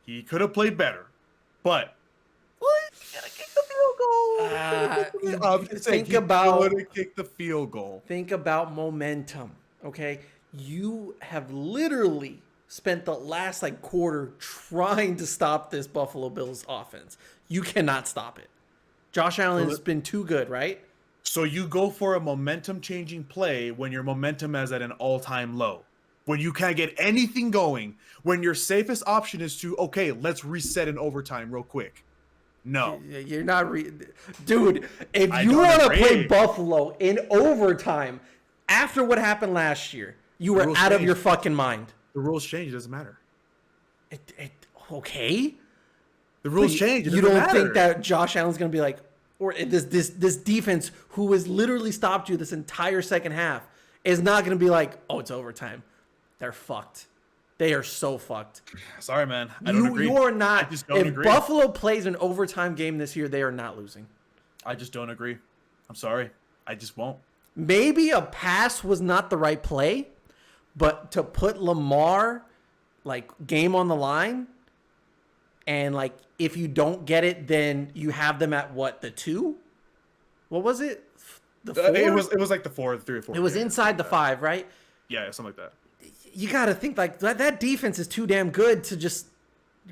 He could have played better, but gotta kick the field goal. Kick the field goal. Think about momentum. Okay, you have literally spent the last quarter trying to stop this Buffalo Bills offense. You cannot stop it. Josh Allen's been too good, right? So you go for a momentum-changing play when your momentum is at an all-time low. When you can't get anything going. When your safest option is to, okay, let's reset in overtime real quick. No. You're not... Dude, if you want to play Buffalo in overtime after what happened last year, you were out of your fucking mind. The rules change. It doesn't matter. Okay. The rules change. You don't think that Josh Allen's going to be like, or this defense who has literally stopped you this entire second half is not going to be like, oh, it's overtime. They're fucked. They are so fucked. Sorry, man. I don't agree. You are not. I just don't agree. If Buffalo plays an overtime game this year, they are not losing. I just don't agree. I'm sorry. I just won't. Maybe a pass was not the right play, but to put Lamar game on the line, and if you don't get it, then you have them at what, the 2? What was it? The 4? It was like the 4, 3 or 4. It was inside the 5, right? Yeah, something like that. You got to think that defense is too damn good to just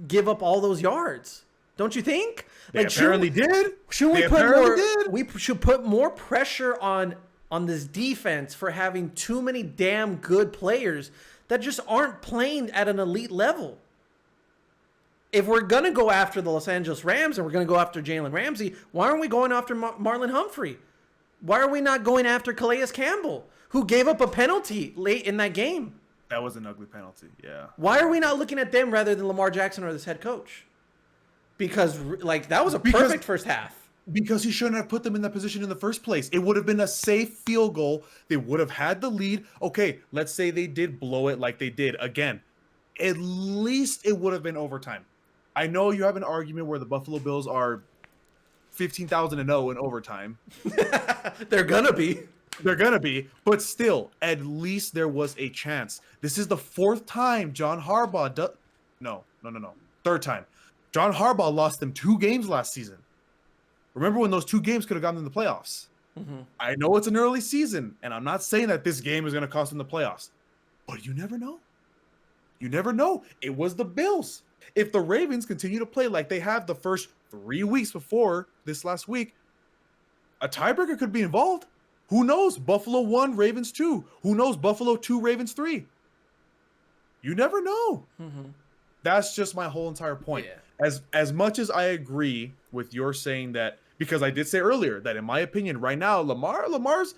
give up all those yards. Don't you think? They apparently did. Should we put more? We should put more pressure on this defense for having too many damn good players that just aren't playing at an elite level. If we're going to go after the Los Angeles Rams and we're going to go after Jalen Ramsey, why aren't we going after Marlon Humphrey? Why are we not going after Calais Campbell, who gave up a penalty late in that game? That was an ugly penalty, yeah. Why are we not looking at them rather than Lamar Jackson or this head coach? Because that was a perfect first half. Because he shouldn't have put them in that position in the first place. It would have been a safe field goal. They would have had the lead. Okay, let's say they did blow it like they did. Again, at least it would have been overtime. I know you have an argument where the Buffalo Bills are 15,000-0 in overtime. They're gonna be. But still, at least there was a chance. This is the 4th time John Harbaugh No. Third time. John Harbaugh lost them 2 games last season. Remember when those 2 games could have gotten in the playoffs? Mm-hmm. I know it's an early season, and I'm not saying that this game is going to cost them the playoffs. But you never know. You never know. It was the Bills. If the Ravens continue to play like they have the first 3 weeks before this last week, a tiebreaker could be involved. Who knows? Buffalo 1, Ravens 2. Who knows? Buffalo 2, Ravens 3. You never know. That's just my whole entire point. Yeah. As much as I agree with your saying that, because I did say earlier that in my opinion, right now, Lamar's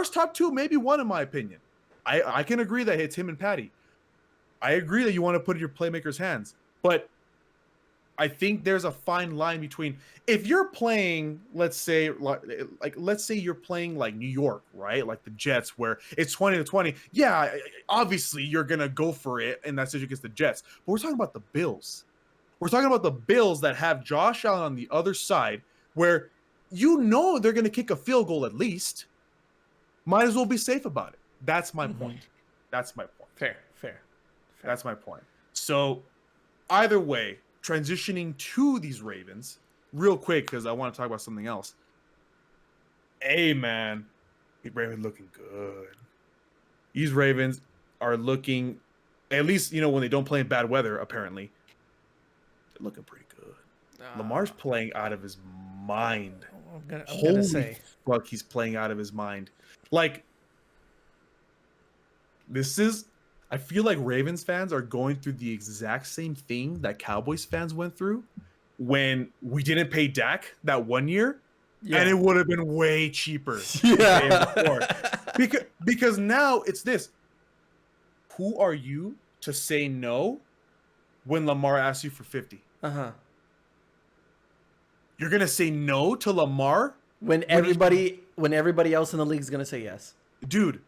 top 2, maybe 1 in my opinion. I can agree that it's him and Patty. I agree that you want to put it in your playmakers' hands, but I think there's a fine line between if you're playing, let's say you're playing like New York, right? Like the Jets, where it's 20-20. Yeah, obviously you're gonna go for it, and that's against the Jets. But we're talking about the Bills. We're talking about the Bills that have Josh Allen on the other side, where they're gonna kick a field goal at least. Might as well be safe about it. That's my point. That's my point. Fair. That's my point. So, either way, transitioning to these Ravens, real quick, because I want to talk about something else. Hey, man. These Ravens looking good. These Ravens are looking, at least, when they don't play in bad weather, apparently, they're looking pretty good. Lamar's playing out of his mind. I'm Holy gonna say. fuck, he's playing out of his mind. Like, I feel like Ravens fans are going through the exact same thing that Cowboys fans went through when we didn't pay Dak that one year, and it would have been way cheaper. Because now it's this. Who are you to say no when Lamar asks you for 50? You're going to say no to Lamar? When everybody else in the league is going to say yes. Dude,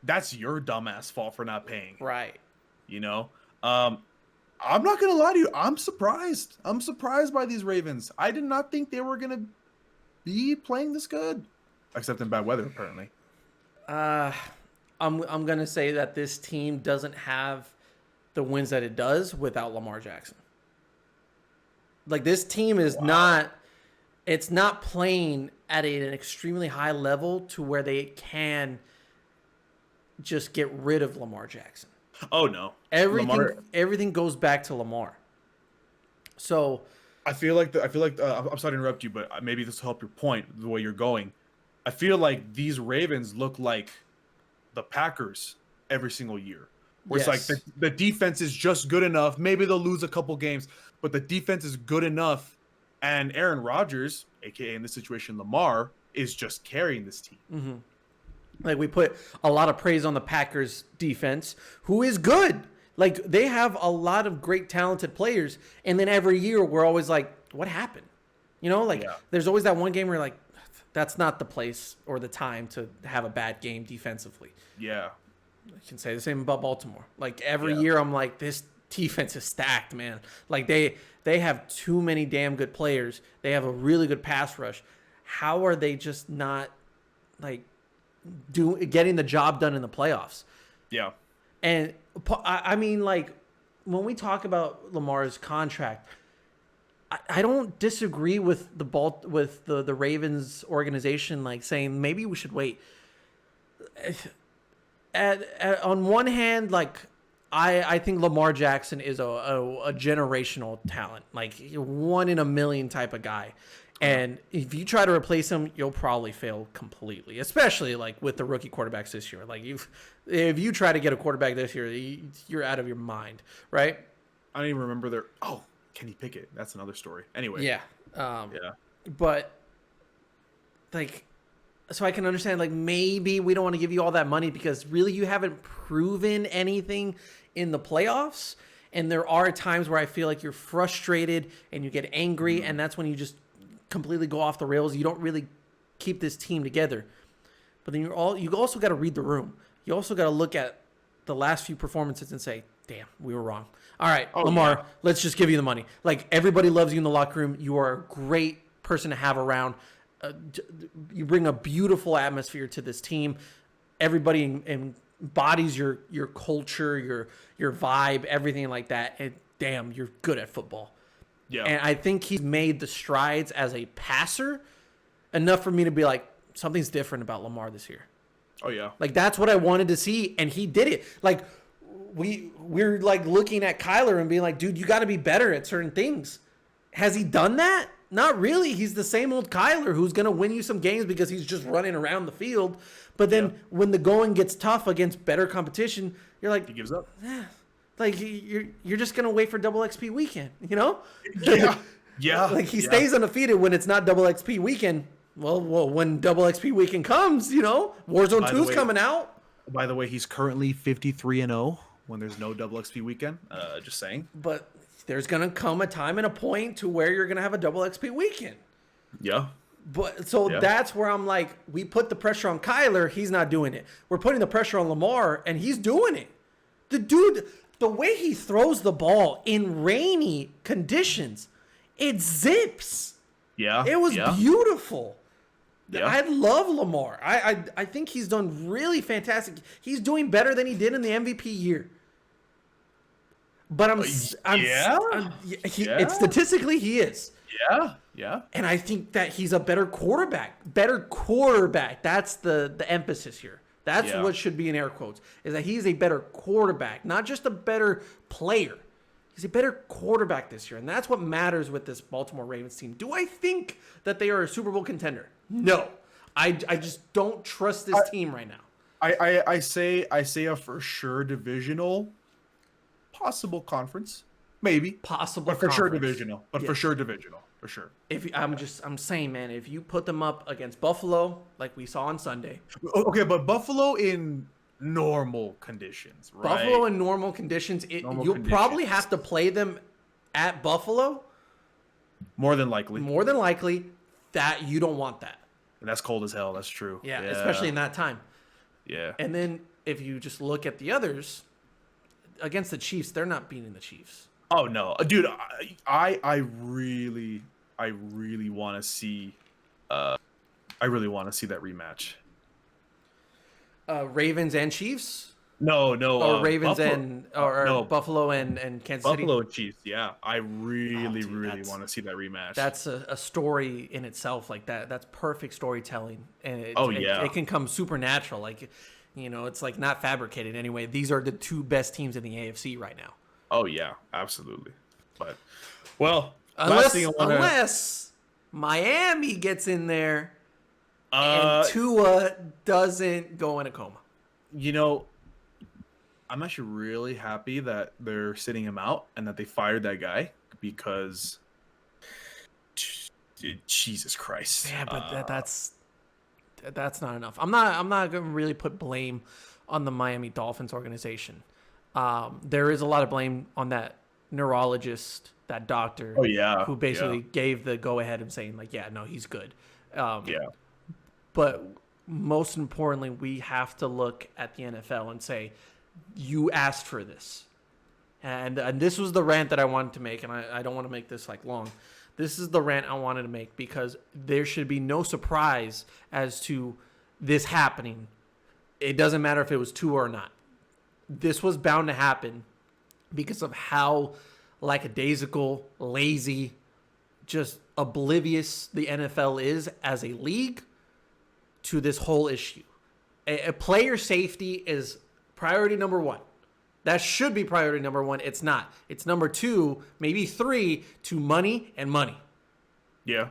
that's your dumbass fault for not paying. Right. I'm not gonna lie to you. I'm surprised. I'm surprised by these Ravens. I did not think they were gonna be playing this good, except in bad weather, apparently. I'm gonna say that this team doesn't have the wins that it does without Lamar Jackson. Like, this team is not playing at an extremely high level to where they can just get rid of Lamar Jackson. Oh no. Everything goes back to Lamar. So I feel like I'm sorry to interrupt you, but maybe this will help your point, the way you're going. I feel like these Ravens look like the Packers every single year. Where it's like the defense is just good enough. Maybe they'll lose a couple games, but the defense is good enough. And Aaron Rodgers, aka in this situation Lamar, is just carrying this team. Like, we put a lot of praise on the Packers defense, who is good. Like, they have a lot of great talented players. And then every year we're always like, what happened? There's always that one game where you're like, that's not the place or the time to have a bad game defensively. Yeah. I can say the same about Baltimore. Like, every year I'm like, this defense is stacked, man. Like, they have too many damn good players. They have a really good pass rush. How are they just not, like, getting the job done in the playoffs? Yeah. And I mean, like, when we talk about Lamar's contract, I don't disagree with the Ravens organization, like, saying maybe we should wait. On one hand, like, I think Lamar Jackson is a generational talent, like 1 in a million type of guy. And if you try to replace him, you'll probably fail completely, especially like with the rookie quarterbacks this year. Like, if you try to get a quarterback this year, you're out of your mind, right? I don't even remember Kenny Pickett. That's another story. Anyway. Yeah. But, like, so I can understand, like, maybe we don't want to give you all that money because really you haven't proven anything in the playoffs. And there are times where I feel like you're frustrated and you get angry, and that's when you just completely go off the rails. You don't really keep this team together. But then you also got to read the room. You also got to look at the last few performances and say, damn, we were wrong. All right, Lamar, let's just give you the money. Like, everybody loves you in the locker room. You are a great person to have around. You bring a beautiful atmosphere to this team. Everybody embodies your culture, your vibe, everything like that. And damn, you're good at football. Yeah. And I think he's made the strides as a passer enough for me to be like, something's different about Lamar this year. Oh yeah. Like, that's what I wanted to see, and he did it. Like, we're like looking at Kyler and being like, dude, you got to be better at certain things. Has he done that? Not really. He's the same old Kyler who's going to win you some games because he's just running around the field. But then when the going gets tough against better competition, you're like, he gives up. Like you're just gonna wait for double XP weekend, you know? Yeah. Like he stays undefeated when it's not double XP weekend. Well, when double XP weekend comes, you know, Warzone 2's coming out. By the way, he's currently 53-0 when there's no double XP weekend. Just saying. But there's gonna come a time and a point to where you're gonna have a double XP weekend. Yeah. But so that's where I'm like, we put the pressure on Kyler, he's not doing it. We're putting the pressure on Lamar, and he's doing it. The dude, the way he throws the ball in rainy conditions, it zips. Yeah. It was beautiful. Yeah. I love Lamar. I think he's done really fantastic. He's doing better than he did in the MVP year. But statistically he is. Yeah. And I think that he's a better quarterback. That's the emphasis here. That's what should be in air quotes, is that he's a better quarterback, not just a better player. He's a better quarterback this year, and that's what matters with this Baltimore Ravens team. Do I think that they are a Super Bowl contender? No. I just don't trust this team right now. I say a for sure divisional, possible conference, maybe Possible, but for conference. sure divisional. But for sure divisional, for sure. I'm saying, man, if you put them up against Buffalo, like we saw on Sunday. Okay, but Buffalo in normal conditions, right? Buffalo in normal conditions, you'll probably have to play them at Buffalo. More than likely. That you don't want that. And that's cold as hell. That's true. Yeah, especially in that time. Yeah. And then if you just look at the others, against the Chiefs, they're not beating the Chiefs. Oh no, dude! I really want to see. I really want to see that rematch. Ravens and Chiefs. No. Or Ravens Buffalo, Buffalo and Kansas City. Buffalo and Chiefs. Yeah, I really want to see that rematch. That's a story in itself. Like that. That's perfect storytelling, and it can come supernatural. Like, you know, it's like not fabricated anyway. These are the two best teams in the AFC right now. Oh yeah, absolutely. But unless Miami gets in there and Tua doesn't go in a coma. You know, I'm actually really happy that they're sitting him out and that they fired that guy because Jesus Christ. Yeah, but that's not enough. I'm not going to really put blame on the Miami Dolphins organization. There is a lot of blame on that neurologist, that doctor. Oh yeah, who basically gave the go ahead and saying like, yeah, no, he's good. Yeah. But most importantly, we have to look at the NFL and say, you asked for this. And this was the rant that I wanted to make, and I don't want to make this like long. This is the rant I wanted to make because there should be no surprise as to this happening. It doesn't matter if it was Tua or not. This was bound to happen because of how lackadaisical, lazy, just oblivious the NFL is as a league to this whole issue. A player safety is priority number one. That should be priority number one. It's not. It's number two, maybe three, to money and money. Yeah.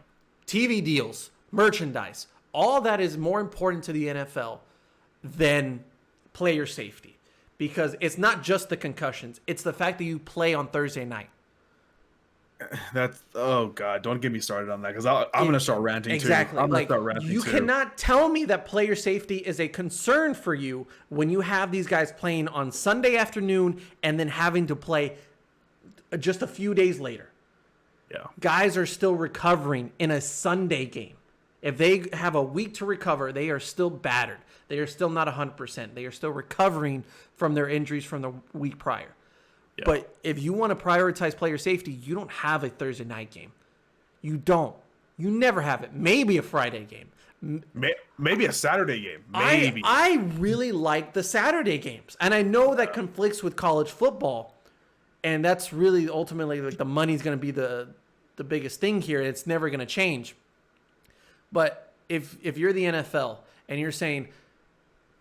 TV deals, merchandise, all that is more important to the NFL than player safety. Because it's not just the concussions. It's the fact that you play on Thursday night. That's God! Don't get me started on that because I'm gonna start ranting exactly. too. I'm like, gonna start ranting you too. cannot tell me that player safety is a concern for you when you have these guys playing on Sunday afternoon and then having to play just a few days later. Yeah, guys are still recovering in a Sunday game. If they have a week to recover, they are still battered. They are still not 100%. They are still recovering from their injuries from the week prior. Yeah. But if you want to prioritize player safety, you don't have a Thursday night game. You don't. You never have it. Maybe a Friday game. Maybe a Saturday game. Maybe. I really like the Saturday games. And I know that conflicts with college football. And that's really ultimately like the money's going to be the biggest thing here. It's never going to change. But if you're the NFL and you're saying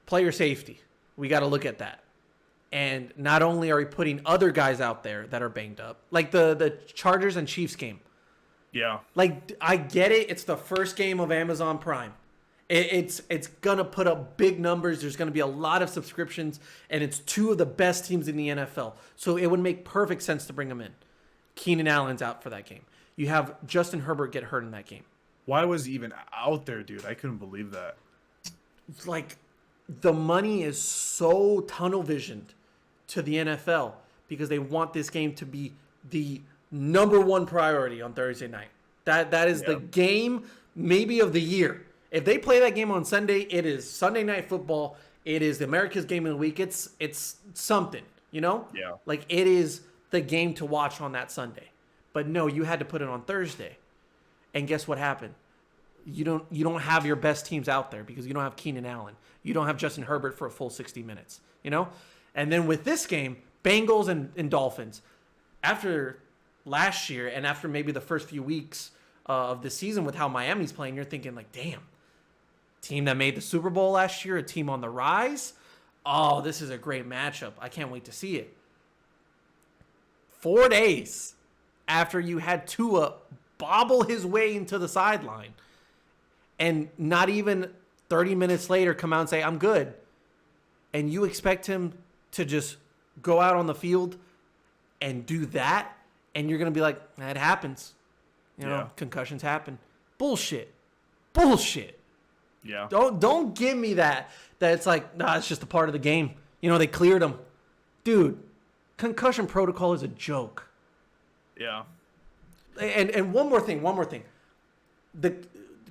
player safety, we got to look at that. And not only are we putting other guys out there that are banged up, like the Chargers and Chiefs game. Yeah. Like, I get it. It's the first game of Amazon Prime. It's gonna put up big numbers. There's gonna be a lot of subscriptions, and it's two of the best teams in the NFL. So it would make perfect sense to bring them in. Keenan Allen's out for that game. You have Justin Herbert get hurt in that game. Why was he even out there, dude? I couldn't believe that. Like, the money is so tunnel visioned to the NFL because they want this game to be the number one priority on Thursday night. That is the game maybe of the year. If they play that game on Sunday, it is Sunday Night Football. It is the America's game of the week. It's something, you know? Yeah. Like, it is the game to watch on that Sunday. But no, you had to put it on Thursday. And guess what happened? You don't have your best teams out there because you don't have Keenan Allen. You don't have Justin Herbert for a full 60 minutes, you know? And then with this game, Bengals and Dolphins, after last year and after maybe the first few weeks of the season with how Miami's playing, you're thinking like, damn, team that made the Super Bowl last year, a team on the rise. Oh, this is a great matchup. I can't wait to see it. 4 days after you had Tua bobble his way into the sideline and not even 30 minutes later come out and say, I'm good. And you expect him to just go out on the field and do that, and you're going to be like, that happens. You know, concussions happen. Bullshit. Yeah. Don't give me that it's like, nah, it's just a part of the game. You know, they cleared him. Dude, concussion protocol is a joke. Yeah. And one more thing. The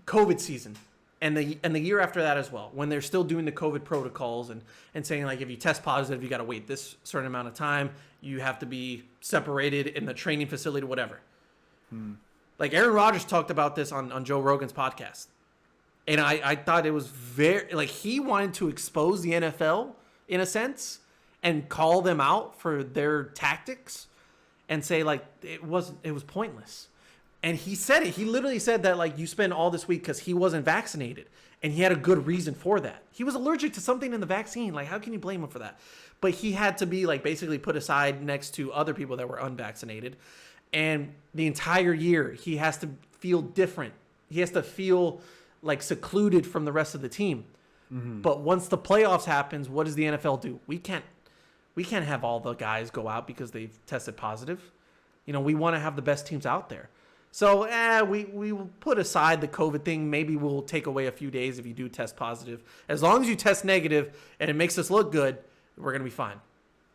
COVID season and the year after that as well, when they're still doing the COVID protocols and saying, like, if you test positive, you got to wait this certain amount of time. You have to be separated in the training facility, whatever. Like, Aaron Rodgers talked about this on Joe Rogan's podcast. And I thought it was very, like, he wanted to expose the NFL in a sense and call them out for their tactics and say, like, it was pointless. And he said it. He literally said that, like, you spend all this week because he wasn't vaccinated. And he had a good reason for that. He was allergic to something in the vaccine. Like, how can you blame him for that? But he had to be, like, basically put aside next to other people that were unvaccinated. And the entire year, he has to feel different. He has to feel, like, secluded from the rest of the team. But once the playoffs happens, what does the NFL do? We can't have all the guys go out because they've tested positive. You know, we want to have the best teams out there. So, we will put aside the COVID thing. Maybe we'll take away a few days if you do test positive. As long as you test negative and it makes us look good, we're going to be fine.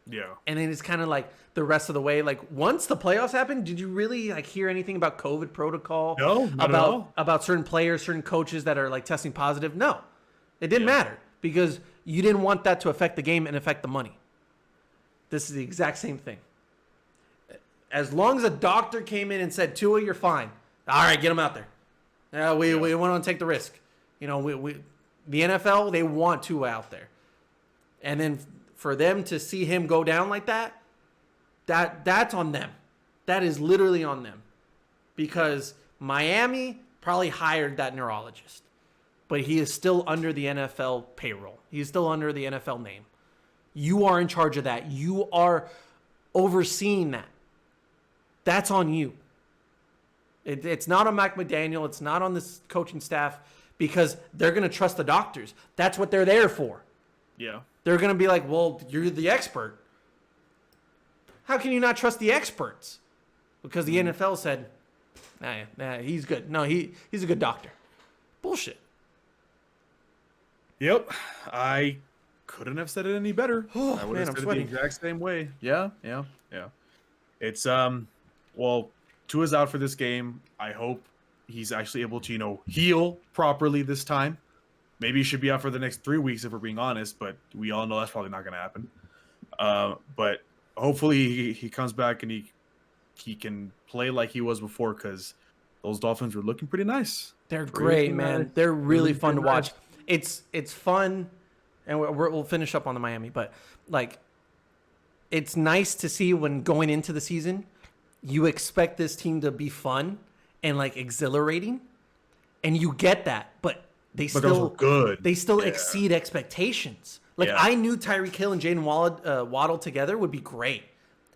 Yeah. And then it's kind of like the rest of the way. Like, once the playoffs happened, did you really, like, hear anything about COVID protocol? No, not at all. About certain players, certain coaches that are, like, testing positive? No. It didn't matter because you didn't want that to affect the game and affect the money. This is the exact same thing. As long as a doctor came in and said, Tua, you're fine. All right, get him out there. We want to take the risk. You know, the NFL, they want Tua out there. And then for them to see him go down like that's on them. That is literally on them. Because Miami probably hired that neurologist. But he is still under the NFL payroll. He's still under the NFL name. You are in charge of that. You are overseeing that. That's on you. It's not on Mike McDaniel. It's not on this coaching staff because they're going to trust the doctors. That's what they're there for. Yeah. They're going to be like, well, you're the expert. How can you not trust the experts? Because the NFL said, nah, he's good. No, he's a good doctor. Bullshit. Yep. I couldn't have said it any better. I would have said it the exact same way. Yeah. It's, well, Tua's out for this game. I hope he's actually able to, you know, heal properly this time. Maybe he should be out for the next 3 weeks if we're being honest, but we all know that's probably not going to happen. But hopefully he comes back and he can play like he was before because those Dolphins were looking pretty nice. They're great, man. Nice. They're really fun to watch. It's fun, and we'll finish up on the Miami, but, like, it's nice to see when going into the season, you expect this team to be fun and, like, exhilarating, and you get that, but still good. They still exceed expectations. Like, I knew Tyreek Hill and Jaden Waddle together would be great,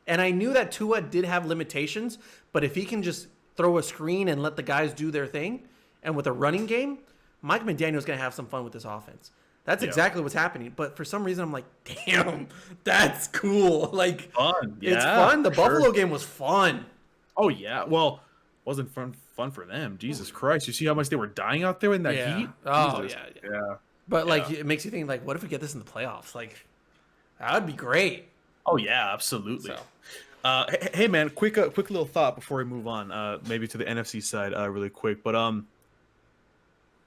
and I knew that Tua did have limitations, but if he can just throw a screen and let the guys do their thing, and with a running game, Mike McDaniel's going to have some fun with this offense. That's exactly what's happening. But for some reason, I'm like, damn, that's cool. Like, Fun. Yeah, it's fun. The for sure. Buffalo game was fun. Oh yeah. Well, wasn't fun for them. Jesus Christ! You see how much they were dying out there in that heat? Oh, Jesus. yeah. But, like, it makes you think, like, what if we get this in the playoffs? Like, that would be great. Oh yeah, absolutely. So. Hey man, quick little thought before we move on. Maybe to the NFC side, really quick. But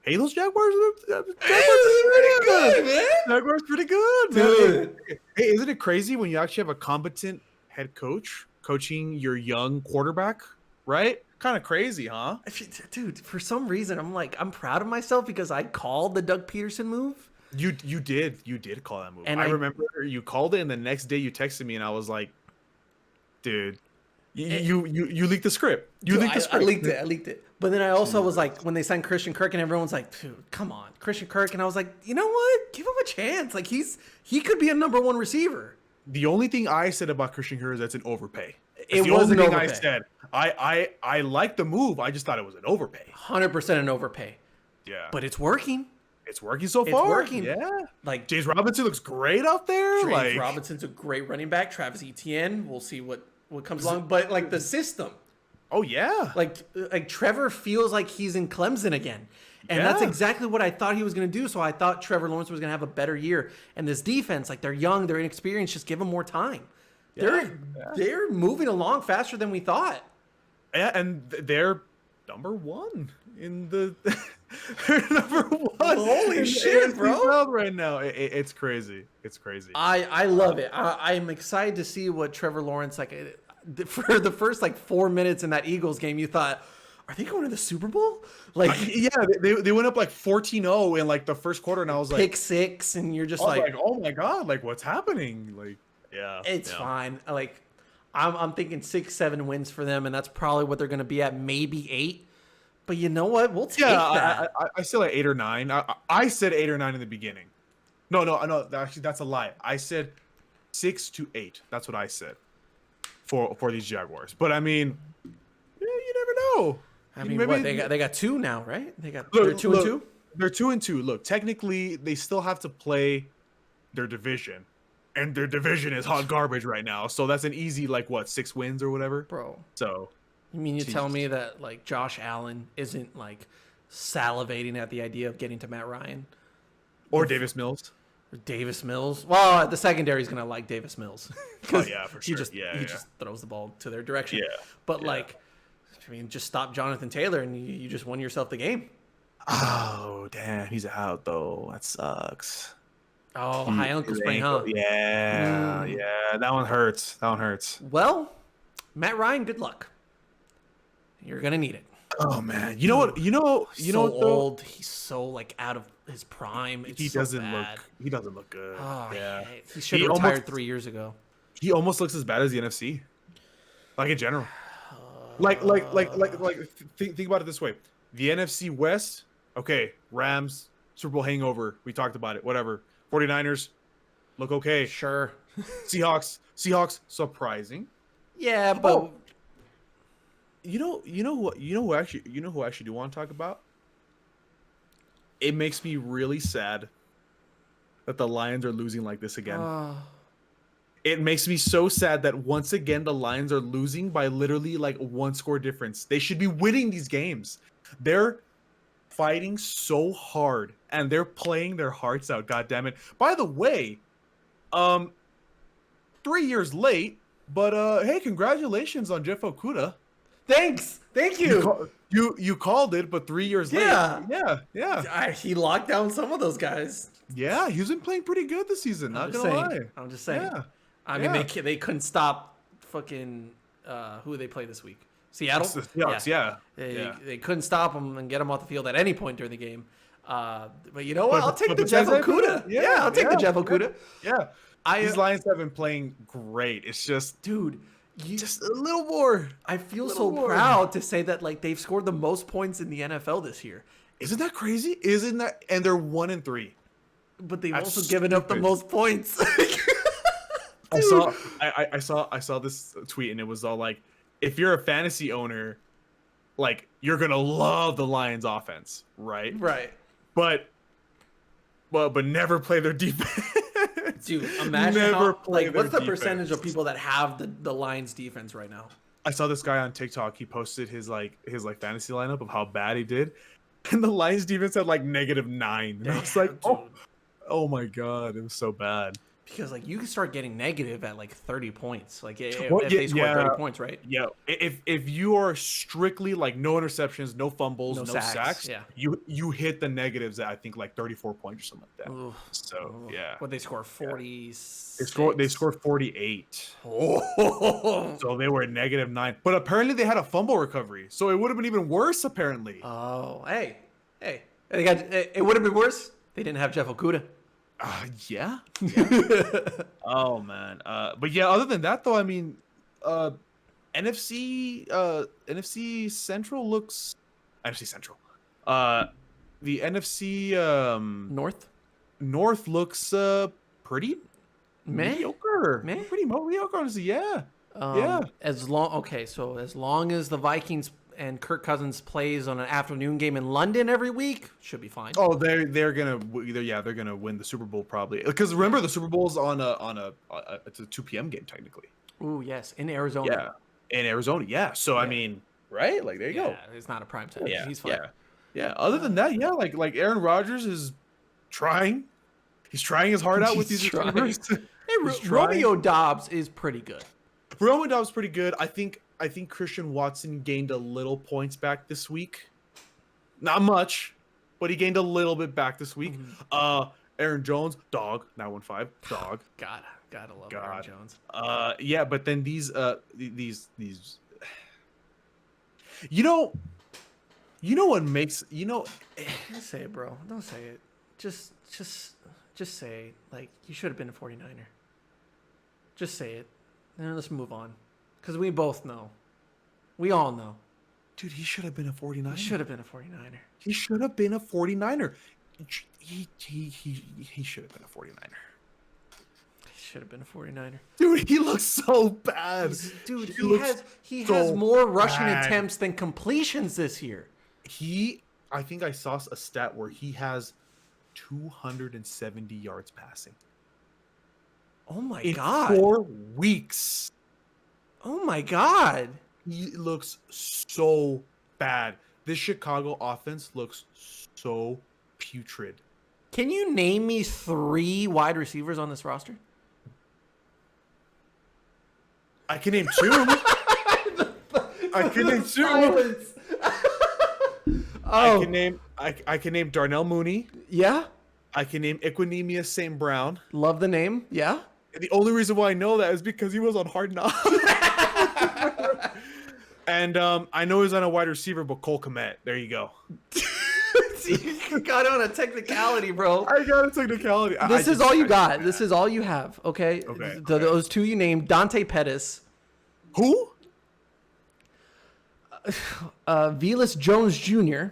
hey, those Jaguars are pretty good, man. Jaguars pretty good, Dude. Hey, isn't it crazy when you actually have a competent head coach coaching your young quarterback? Right? Kind of crazy, huh? Dude, for some reason, I'm proud of myself because I called the Doug Peterson move. You did call that move. And I remember you called it, and the next day you texted me, and I was like, dude, you leaked the script. Leaked the script. I leaked it. But then I also was like, when they signed Christian Kirk, and everyone's like, dude, come on, Christian Kirk. And I was like, you know what? Give him a chance. Like, he could be a number one receiver. The only thing I said about Christian Kirk is that's an overpay. It the was only an thing overpay. I said. I like the move. I just thought it was an overpay. 100% an overpay. Yeah. But it's working. It's working so It's far. working. Yeah. Like, James Robinson looks great out there. James Like Robinson's a great running back. Travis Etienne, we'll see what comes along. But, like, the system. oh yeah. Like Trevor feels like he's in Clemson again. And that's Yeah. exactly what I thought he was going to do. So I thought Trevor Lawrence was going to have a better year. And this defense, like, they're young, they're inexperienced, just give them more time. They're moving along faster than we thought. Yeah, and they're number one in the. They're number one. Holy in the shit, AFC bro. South right now. It's crazy. It's crazy. I love it. I'm excited to see what Trevor Lawrence, like, for the first, like, 4 minutes in that Eagles game, you thought, are they going to the Super Bowl? Like, Yeah, they went up like 14-0 in like the first quarter, and I was like, pick six, and you're just I was like, oh my god, like what's happening? Like, yeah, it's yeah. fine. Like, I'm thinking 6-7 wins for them, and that's probably what they're going to be at, maybe 8. But you know what? We'll take that. I still at 8 or 9. I said 8 or 9 in the beginning. No. Actually, that's a lie. I said 6 to 8. That's what I said for these Jaguars. But I mean, you never know. I mean, Maybe what they got 2 now, right? They're 2 look, and 2. They're 2 and 2. Look, technically, they still have to play their division, and their division is hot garbage right now. So that's an easy 6 wins or whatever. Bro, So you mean you tell me that, like, Josh Allen isn't, like, salivating at the idea of getting to Matt Ryan or Davis Mills. or Davis Mills? Well, the secondary is gonna like Davis Mills. Oh yeah, for sure. He just throws the ball to their direction. Yeah, But yeah. like, I mean, just stop Jonathan Taylor and you just won yourself the game. Oh damn, he's out though. That sucks. Oh, high ankle His sprain, ankle. huh? Yeah. That one hurts. Well, Matt Ryan, good luck. You're gonna need it. Oh man, you know what? You know So what? Though? old. He's so, like, out of his prime. It's He so doesn't bad. look. He doesn't look good. Oh, yeah, he should He have retired almost- 3 years ago. he almost looks as bad as the NFC, like in general. Think about it this way: the NFC West, okay, Rams, Super Bowl hangover. We talked about it. Whatever. 49ers look okay. Sure. Seahawks, surprising. Yeah, but Oh. You know who I actually do want to talk about? It makes me really sad that the Lions are losing like this again. It makes me so sad that once again the Lions are losing by literally like 1 score difference. They should be winning these games. They're fighting so hard and they're playing their hearts out. God damn it! By the way, 3 years late, but hey, congratulations on Jeff Okuda. thank you. You called it, but 3 years Yeah. later, yeah. He locked down some of those guys. Yeah, he's been playing pretty good this season. Not gonna lie. I'm just saying. Yeah. I mean, Yeah. they couldn't stop fucking who they play this week? Seattle. The Seahawks, yeah. They couldn't stop them and get them off the field at any point during the game. But you know what? I'll take but the Jeff besides that, Okuda. Yeah, I'll take the Jeff Okuda. Yeah. These Lions have been playing great. It's just, Dude, just a little more. I feel little so more. proud to say that, like, they've scored the most points in the NFL this year. Isn't that crazy? Isn't that? And they're 1-3. But they've That's also given up the stupid. most points. I saw this tweet and it was all like, if you're a fantasy owner, like you're gonna love the Lions offense, right? Right. but never play their defense. Dude, imagine Never how, play like, what's the their percentage of defense. people that have the Lions defense right now? I saw this guy on TikTok. He posted his fantasy lineup of how bad he did, and the Lions defense had like -9. And I was like, Damn, oh my god, it was so bad. Because like you can start getting negative at like 30 points. Like if Well, they score yeah. 30 points, right? Yeah, if you are strictly like no interceptions, no fumbles, No no sacks, sacks, yeah. you hit the negatives at I think like 34 points or something like that. Ooh. So yeah, What they score 46. they scored 48. Oh. So they were -9. But apparently they had a fumble recovery, so it would have been even worse. Apparently, Oh, hey. They got it would have been worse. They didn't have Jeff Okuda. yeah. Oh man. But yeah. Other than that, though, I mean, NFC Central looks NFC Central. The NFC North looks pretty mediocre. Meh? Pretty mediocre, honestly. Yeah. Yeah. As long as the Vikings and Kirk Cousins plays on an afternoon game in London every week, should be fine. Oh, they're gonna they're gonna win the Super Bowl probably, because remember the Super Bowl's on it's a 2 p.m. game technically. Ooh, yes, in Arizona. Yeah, in Arizona. Yeah, so I mean, right? Like there you go. It's not a prime time. Yeah, He's fine. yeah. Other than that, yeah, like Aaron Rodgers is trying. He's trying his heart out with these receivers. Hey, Romeo Dobbs is pretty good. Romeo Dobbs pretty good. I think Christian Watson gained a little points back this week. Not much, but he gained a little bit back this week. Aaron Jones, dog, 915, dog. Gotta love Aaron Jones. Yeah, but then these you know what makes Don't say it, bro. Don't say it. Just say, like, you should have been a 49er. Just say it. Then let's move on. Because we both know. We all know. dude, he should have been a 49er. He should have been a 49er. He should have been a 49er. He should have been a 49er. He should have been a 49er. Dude, he looks so bad. Dude, he so has more rushing bad. attempts than completions this year. I think I saw a stat where he has 270 yards passing. Oh my In god. 4 weeks. Oh my god. He looks so bad. This Chicago offense looks so putrid. Can you name me 3 wide receivers on this roster? I can name 2. I can name 2. Silence. I can name Darnell Mooney. Yeah. I can name Equinemius St. Brown. Love the name. Yeah. And the only reason why I know that is because he was on Hard Knocks. And I know he's on a wide receiver, but Cole Kmet. There you go. You got on a technicality, bro. I got a technicality. This is all you got. This is all you have. Okay. Okay. Those 2 you named, Dante Pettis, Who? Velas Jones Jr.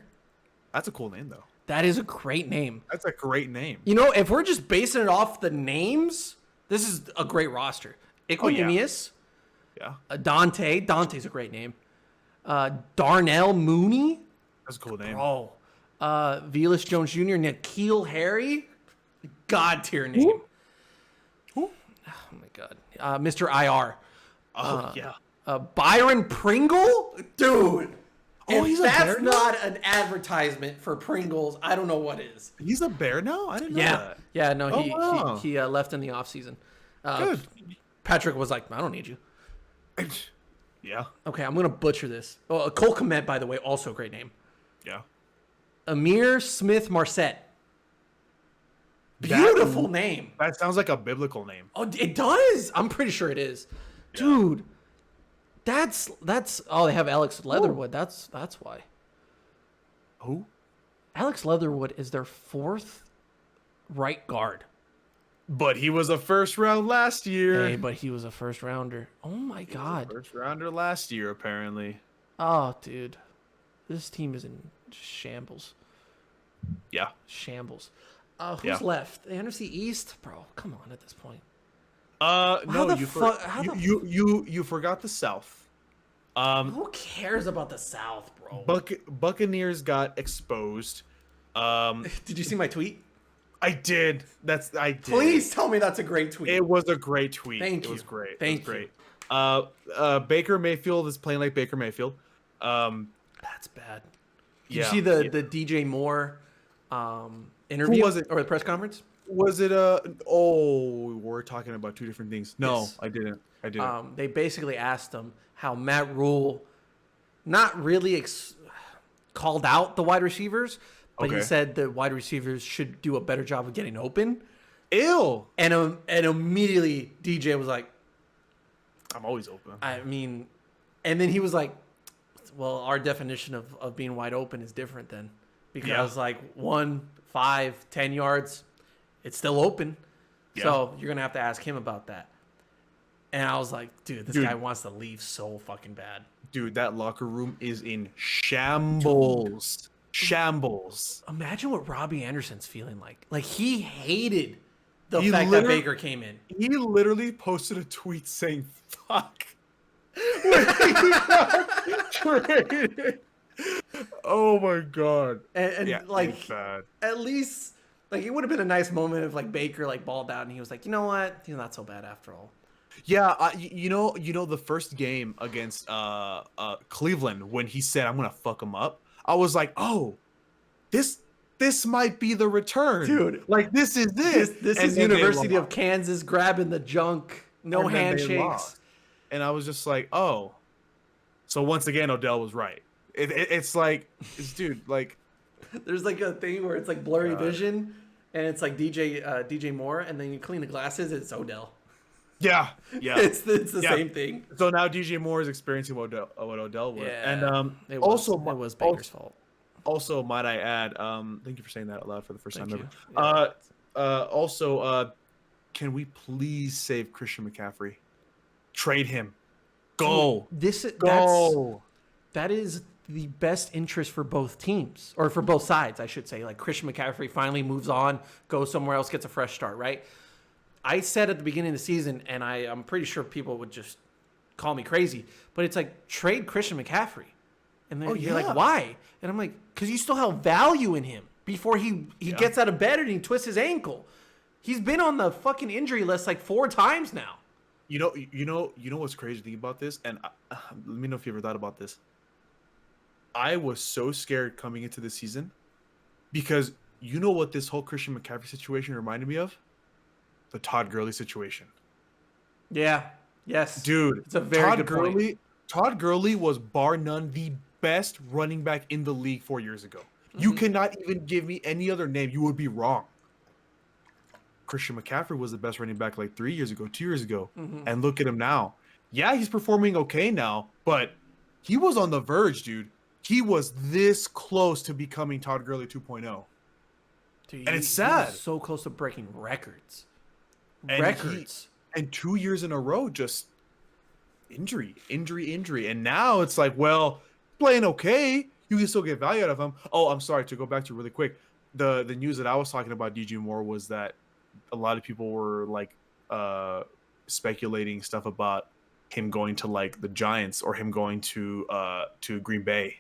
That's a cool name, though. That is a great name. That's a great name. You know, if we're just basing it off the names, this is a great roster. Equinemius, Yeah. Dante's a great name. Darnell Mooney, That's a cool name. bro. Velas Jones Jr., N'Keal Harry, god tier name. Who? Oh my god, Mr. IR. Oh, yeah. Byron Pringle, dude. Oh, If he's a that's Bear now? not an advertisement for Pringles, I don't know what is. He's a Bear now? I didn't know Yeah, that. yeah. No, Oh, wow. he left in the offseason. Good. Patrick was like, I don't need you. Yeah. Okay, I'm gonna butcher this. Oh, Cole Kmet, by the way, also a great name. Yeah. Amir Smith Marset. Beautiful name. That sounds like a biblical name. Oh, it does. I'm pretty sure it is, dude. That's. Oh, they have Alex Leatherwood. That's why. Who? Alex Leatherwood is their 4th right guard. But he was a first round last year. Hey, but he was a first rounder. Oh my god. First rounder last year, apparently. Oh, dude. This team is in shambles. Yeah. Shambles. Who's Yeah. left? The NFC East? Bro, come on at this point. No, the you fuck- how the you forgot the South. Who cares about the South, bro? Buccaneers got exposed. Did you see my tweet? I did. I did. Please tell me that's a great tweet. It was a great tweet. Thank It you. was great. Thank it was great. you. Baker Mayfield is playing like Baker Mayfield. That's bad. Did you Yeah, see the DJ Moore interview was it? or the press conference? Was it we're talking about two different things. No, Yes. I didn't. They basically asked him how Matt Rule not really called out the wide receivers, but he Okay. said the wide receivers should do a better job of getting open. Ew. And immediately DJ was like, I'm always open. I mean, and then he was like, well, our definition of being wide open is different then. Because like 1, 5, 10 yards, it's still open. Yeah. So you're going to have to ask him about that. And I was like, dude, this guy wants to leave so fucking bad. Dude, that locker room is in shambles. Shambles. Imagine what Robbie Anderson's feeling like. Like, he hated the He fact that literally- Baker came in. He literally posted a tweet saying "fuck" when he got traded. Oh my god! And Yeah, like, it's bad. at least, like, it would have been a nice moment if, like, Baker, like, balled out and he was like, you know what? He's not so bad after all. Yeah, you know the first game against Cleveland when he said I'm gonna fuck him up. I was like, oh, this might be the return, Dude. Like this is This And is then they University of lost. Kansas grabbing the junk. No And then they handshakes. lost. And I was just like, oh. So once again, Odell was right. It's like, dude, like, There's like a thing where it's like blurry God. vision, and it's like DJ Moore, and then you clean the glasses, it's Odell. yeah. It's the Yeah. same thing. So now DJ Moore is experiencing what Odell was. Yeah. And it was also Baker's fault. Also, might I add, thank you for saying that out loud for the first Thank time you. ever. Yeah. Also, can we please save Christian McCaffrey? Trade him. Go. That is the best interest for both teams, or for both sides, I should say. Like, Christian McCaffrey finally moves on, goes somewhere else, gets a fresh start, right? I said at the beginning of the season, and I'm pretty sure people would just call me crazy, but it's like, trade Christian McCaffrey. And then you're yeah. like, why? And I'm like, because you still have value in him before he gets out of bed and he twists his ankle. He's been on the fucking injury list like 4 times now. You know what's crazy thing about this? And let me know if you ever thought about this. I was so scared coming into the season because you know what this whole Christian McCaffrey situation reminded me of? The Todd Gurley situation. Yeah. Yes. Dude, It's a very good Gurley, point. Todd Gurley was bar none the best running back in the league 4 years ago. You cannot even give me any other name. You would be wrong. Christian McCaffrey was the best running back like 3 years ago, 2 years ago. And look at him now. Yeah, he's performing okay now, but he was on the verge, dude. He was this close to becoming Todd Gurley 2.0. Dude, And it's he sad. was so close to breaking records. And Records. And 2 years in a row, just injury. And now it's like, well, playing okay. You can still get value out of him. Oh, I'm sorry, to go back to really quick. The news that I was talking about DJ Moore was that a lot of people were like speculating stuff about him going to like the Giants or him going to Green Bay.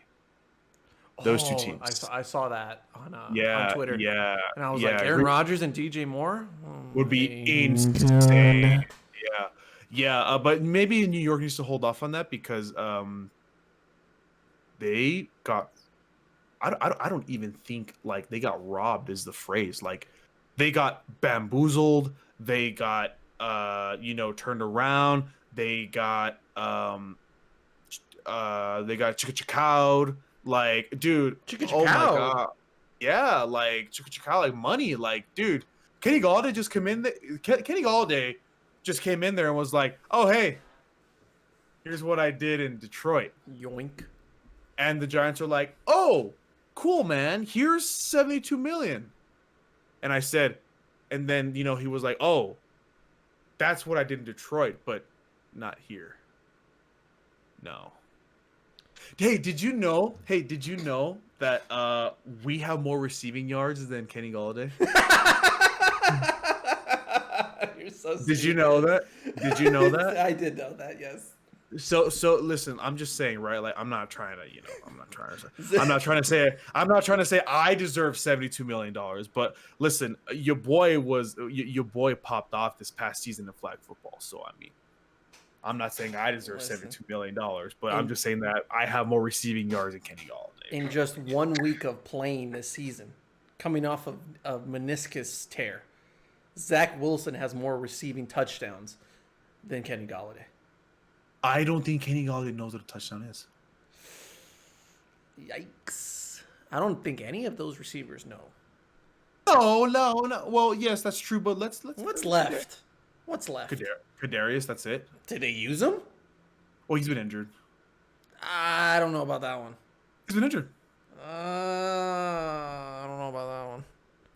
Those two teams. I saw that on Yeah, Twitter. yeah. And I was yeah. like, Aaron Rodgers and DJ Moore? Would be insane. Yeah. But maybe New York needs to hold off on that because they got. I don't even think like they got robbed is the phrase. Like they got bamboozled. They got turned around. They got chicka-chicka'd. Like, dude, oh my god. Yeah, like chicka-chicka'd, like money. Like, dude, Kenny Galladay just came in there. Kenny Galladay just came in there and was like, oh, hey, here's what I did in Detroit. Yoink. And the Giants are like, oh, cool, man. Here's $72 million. And I said, and then, he was like, oh, that's what I did in Detroit, but not here. No. Hey, did you know that we have more receiving yards than Kenny Galladay? You're so Did you know that? Did you know that? I did know that, yes. So listen, I'm just saying, right? Like I'm not trying to, I'm not trying to say I deserve $72 million, but listen, your boy popped off this past season in flag football. So I mean, I'm not saying I deserve $72 million, but I'm just saying that I have more receiving yards than Kenny Galladay. In just 1 week of playing this season, coming off of a meniscus tear, Zach Wilson has more receiving touchdowns than Kenny Galladay. I don't think Kenny Galladay knows what a touchdown is. Yikes. I don't think any of those receivers know. No. Well, yes, that's true, but let's What's left? What's left? Kadarius, that's it. Did they use him? Well, he's been injured. I don't know about that one. He's been injured. I don't know about that one.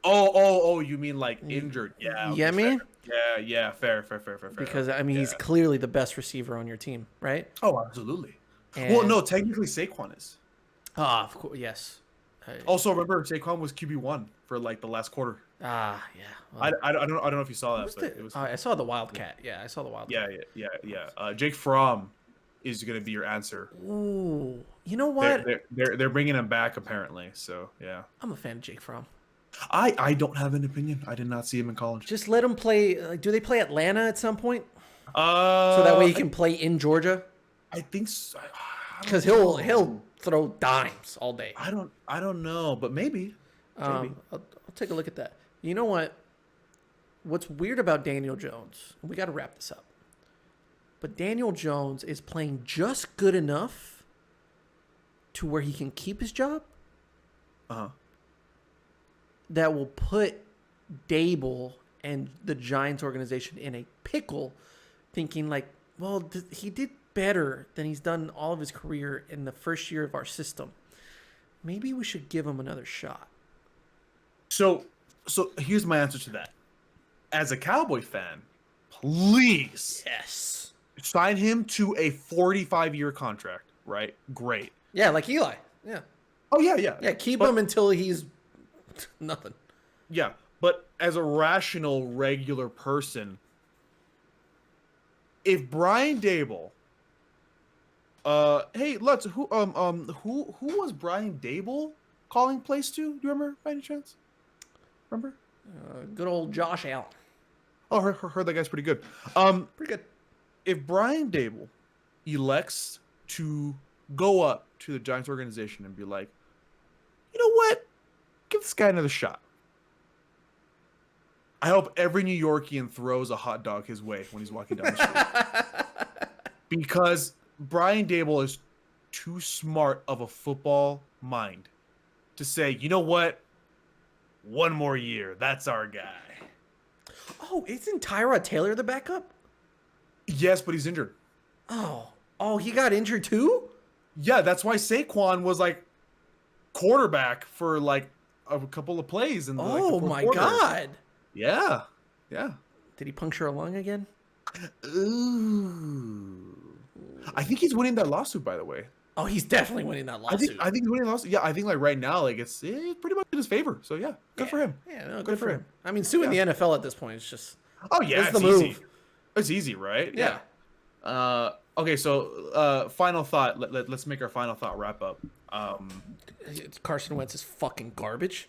Oh, you mean like injured? Yeah. Yeah, me? Yeah, fair. Because I mean, he's clearly the best receiver on your team, right? Oh, absolutely. And, well, no, technically Saquon is. Of course, yes. Also, remember Saquon was QB1 for like the last quarter. Yeah. Well, I don't know if you saw that, but it was. I saw the Wildcat. Yeah, I saw the Wildcat. Yeah. Jake Fromm is going to be your answer. Ooh, you know what? They're bringing him back apparently. So yeah. I'm a fan of Jake Fromm. I don't have an opinion. I did not see him in college. Just let him play. Do they play Atlanta at some point? So that way he can play in Georgia. I think so. Because he'll throw dimes all day. I don't know, but maybe. I'll take a look at that. You know what? What's weird about Daniel Jones? We got to wrap this up. But Daniel Jones is playing just good enough to where he can keep his job. That will put Dable and the Giants organization in a pickle, thinking like, well, he did better than he's done all of his career in the first year of our system. Maybe we should give him another shot. So here's my answer to that. As a Cowboy fan, please sign him to a 45-year contract, right? Great. Yeah, like Eli. Yeah. Oh, yeah. Yeah, keep him until he's nothing. Yeah, but as a rational, regular person, if Brian Dable, hey, Lutz, who was Brian Dable calling plays to? Do you remember by any chance? Remember? Good old Josh Allen. Oh, heard that guy's pretty good. Pretty good. If Brian Dable elects to go up to the Giants organization and be like, you know what? Give this guy another shot. I hope every New Yorkian throws a hot dog his way when he's walking down the street. Because Brian Dable is too smart of a football mind to say, you know what? One more year. That's our guy. Oh, isn't Tyrod Taylor the backup? Yes, but he's injured. Oh, he got injured too? Yeah, that's why Saquon was like quarterback for like a couple of plays in the Oh my God. Yeah. Did he puncture a lung again? Ooh. I think he's winning that lawsuit, by the way. Oh, he's definitely winning that lawsuit. I think he's winning the lawsuit. Yeah, I think like right now, like it's pretty much in his favor. So yeah, good for him. Yeah, no, good for him. I mean, suing the NFL at this point is just. Oh yeah, it's the move. Easy. It's easy, right? Yeah. Okay, so final thought. Let's make our final thought wrap up. Carson Wentz is fucking garbage.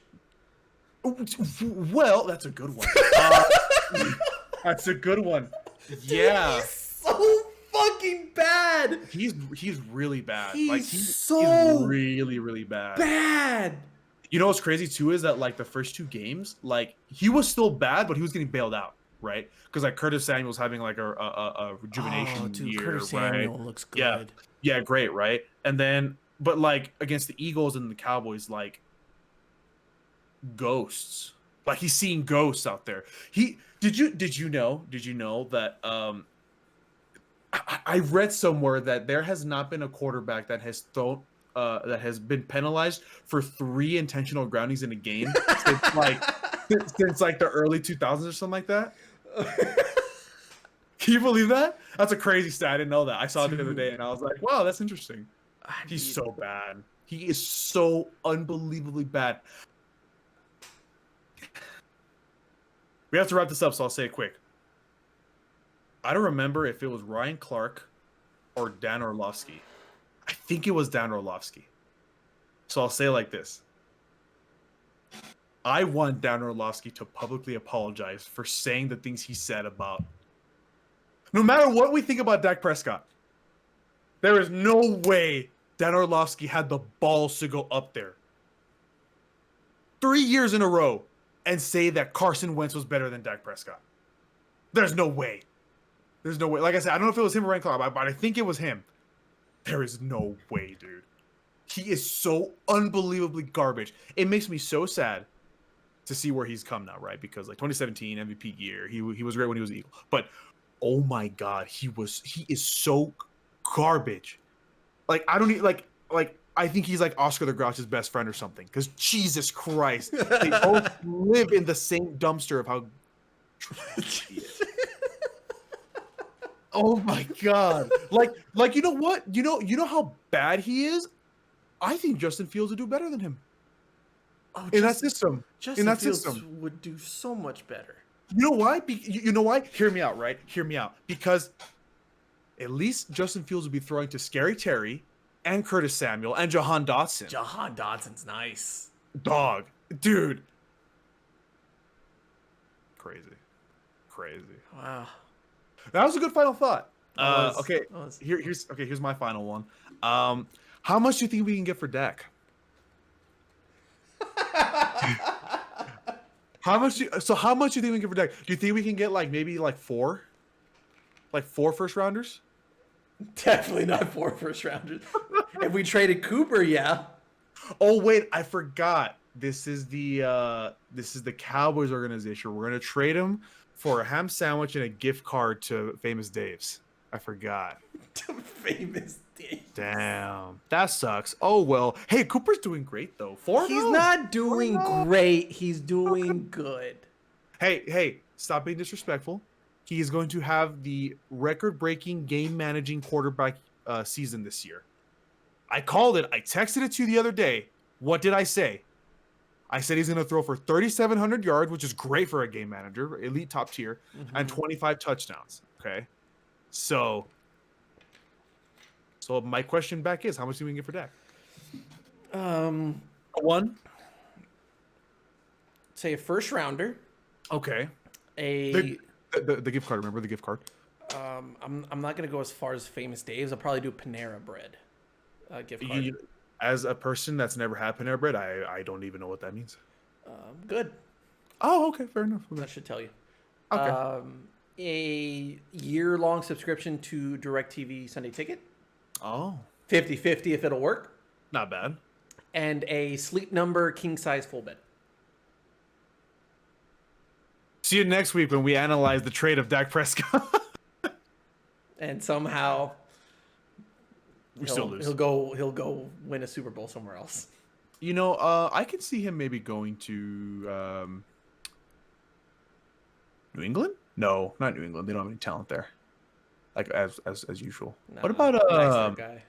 Well, that's a good one. That's a good one. Yeah. He's so fucking bad. He's really bad. He's really, really bad. Bad. You know what's crazy too is that like the first two games, like he was still bad, but he was getting bailed out, right? Because like Curtis Samuel's having like a rejuvenation year, Curtis right? Samuel looks good. Yeah, great, right? And then, but like against the Eagles and the Cowboys, like ghosts. Like he's seeing ghosts out there. Did you know that I read somewhere that there has not been a quarterback that has thrown that has been penalized for 3 intentional groundings in a game since like the early 2000s or something like that. Can you believe that? That's a crazy stat. I didn't know that. I saw it the other day and I was like, wow, that's interesting. He's so bad. He is so unbelievably bad. We have to wrap this up, so I'll say it quick. I don't remember if it was Ryan Clark or Dan Orlovsky. I think it was Dan Orlovsky. So I'll say it like this. I want Dan Orlovsky to publicly apologize for saying the things he said about... No matter what we think about Dak Prescott, there is no way Dan Orlovsky had the balls to go up there 3 years in a row and say that Carson Wentz was better than Dak Prescott. There's no way. There's no way. Like I said, I don't know if it was him or Ryan Clark, but I think it was him. There is no way, dude. He is so unbelievably garbage. It makes me so sad to see where he's come now, right? Because like 2017 MVP year, he was great when he was Eagle. But oh my God, he is so garbage. Like I don't need like I think he's like Oscar the Grouch's best friend or something. Because Jesus Christ, they both live in the same dumpster of how trash he is. Oh my God! Like you know what? You know how bad he is. I think Justin Fields would do better than him. Oh, In that system. Justin Fields would do so much better. You know why? You know why? Hear me out, right? Hear me out. Because at least Justin Fields would be throwing to Scary Terry and Curtis Samuel and Jahan Dotson. Jahan Dotson's nice. Dog. Dude. Crazy. Wow. That was a good final thought. Was. Here's my final one. How much do you think we can get for Dak? How much do you think we can get for Dak? Do you think we can get maybe four? Like 4 first rounders? Definitely not 4 first rounders. If we traded Cooper, yeah. Oh wait, I forgot. This is the Cowboys organization. We're gonna trade him for a ham sandwich and a gift card to Famous Dave's. I forgot. To Famous Dave's. Damn, that sucks. Oh well. Hey, Cooper's doing great though. He's not doing great. He's doing good. Hey, stop being disrespectful. He is going to have the record-breaking game-managing quarterback season this year. I called it. I texted it to you the other day. What did I say? I said he's going to throw for 3,700 yards, which is great for a game manager, elite top tier, and 25 touchdowns. Okay, so my question back is, how much do we get for Dak? One. Say a first rounder. Okay. The gift card. Remember the gift card? I'm not gonna go as far as Famous Dave's. I'll probably do Panera Bread gift card. As a person that's never had Panera Bread, I don't even know what that means. Good. Oh, okay, fair enough. Okay. That should tell you. Okay. A year-long subscription to DirecTV Sunday Ticket. Oh. 50-50 if it'll work. Not bad. And a Sleep Number king-size full bed. See you next week when we analyze the trade of Dak Prescott. And somehow we still lose. He'll go win a Super Bowl somewhere else. You know, I could see him maybe going to New England? No, not New England. They don't have any talent there. Like as usual. No, what about nice guy?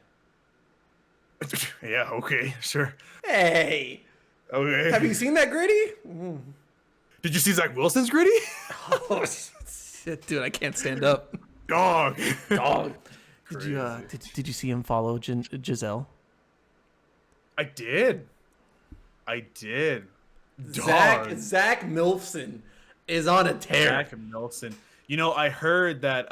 Yeah, okay, sure. Hey. Okay. Have you seen that Gritty? Did you see Zach Wilson's Gritty? Oh shit, dude, I can't stand up. Dog. Did you see him follow Giselle? I did. Zach Milfson is on a tear. Zach Milfson. You know, I heard that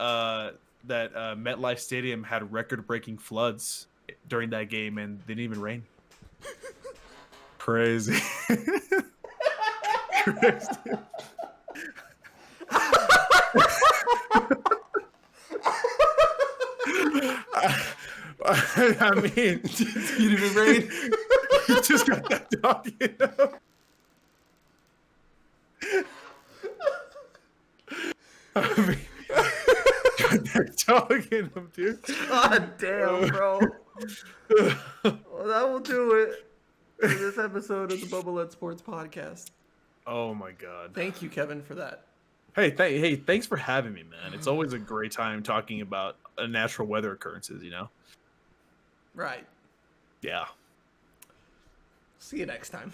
MetLife Stadium had record-breaking floods during that game, and they didn't even rain. Crazy. I mean, you didn't even rain. You just got that dog in him. I mean, got that dog in him, dude. God damn, bro. Well, that will do it for this episode of the Bubba Lutz Sports Podcast. Oh my God. Thank you, Kevin, for that. Hey, thanks for having me, man. It's always a great time talking about natural weather occurrences, you know? Right. Yeah. See you next time.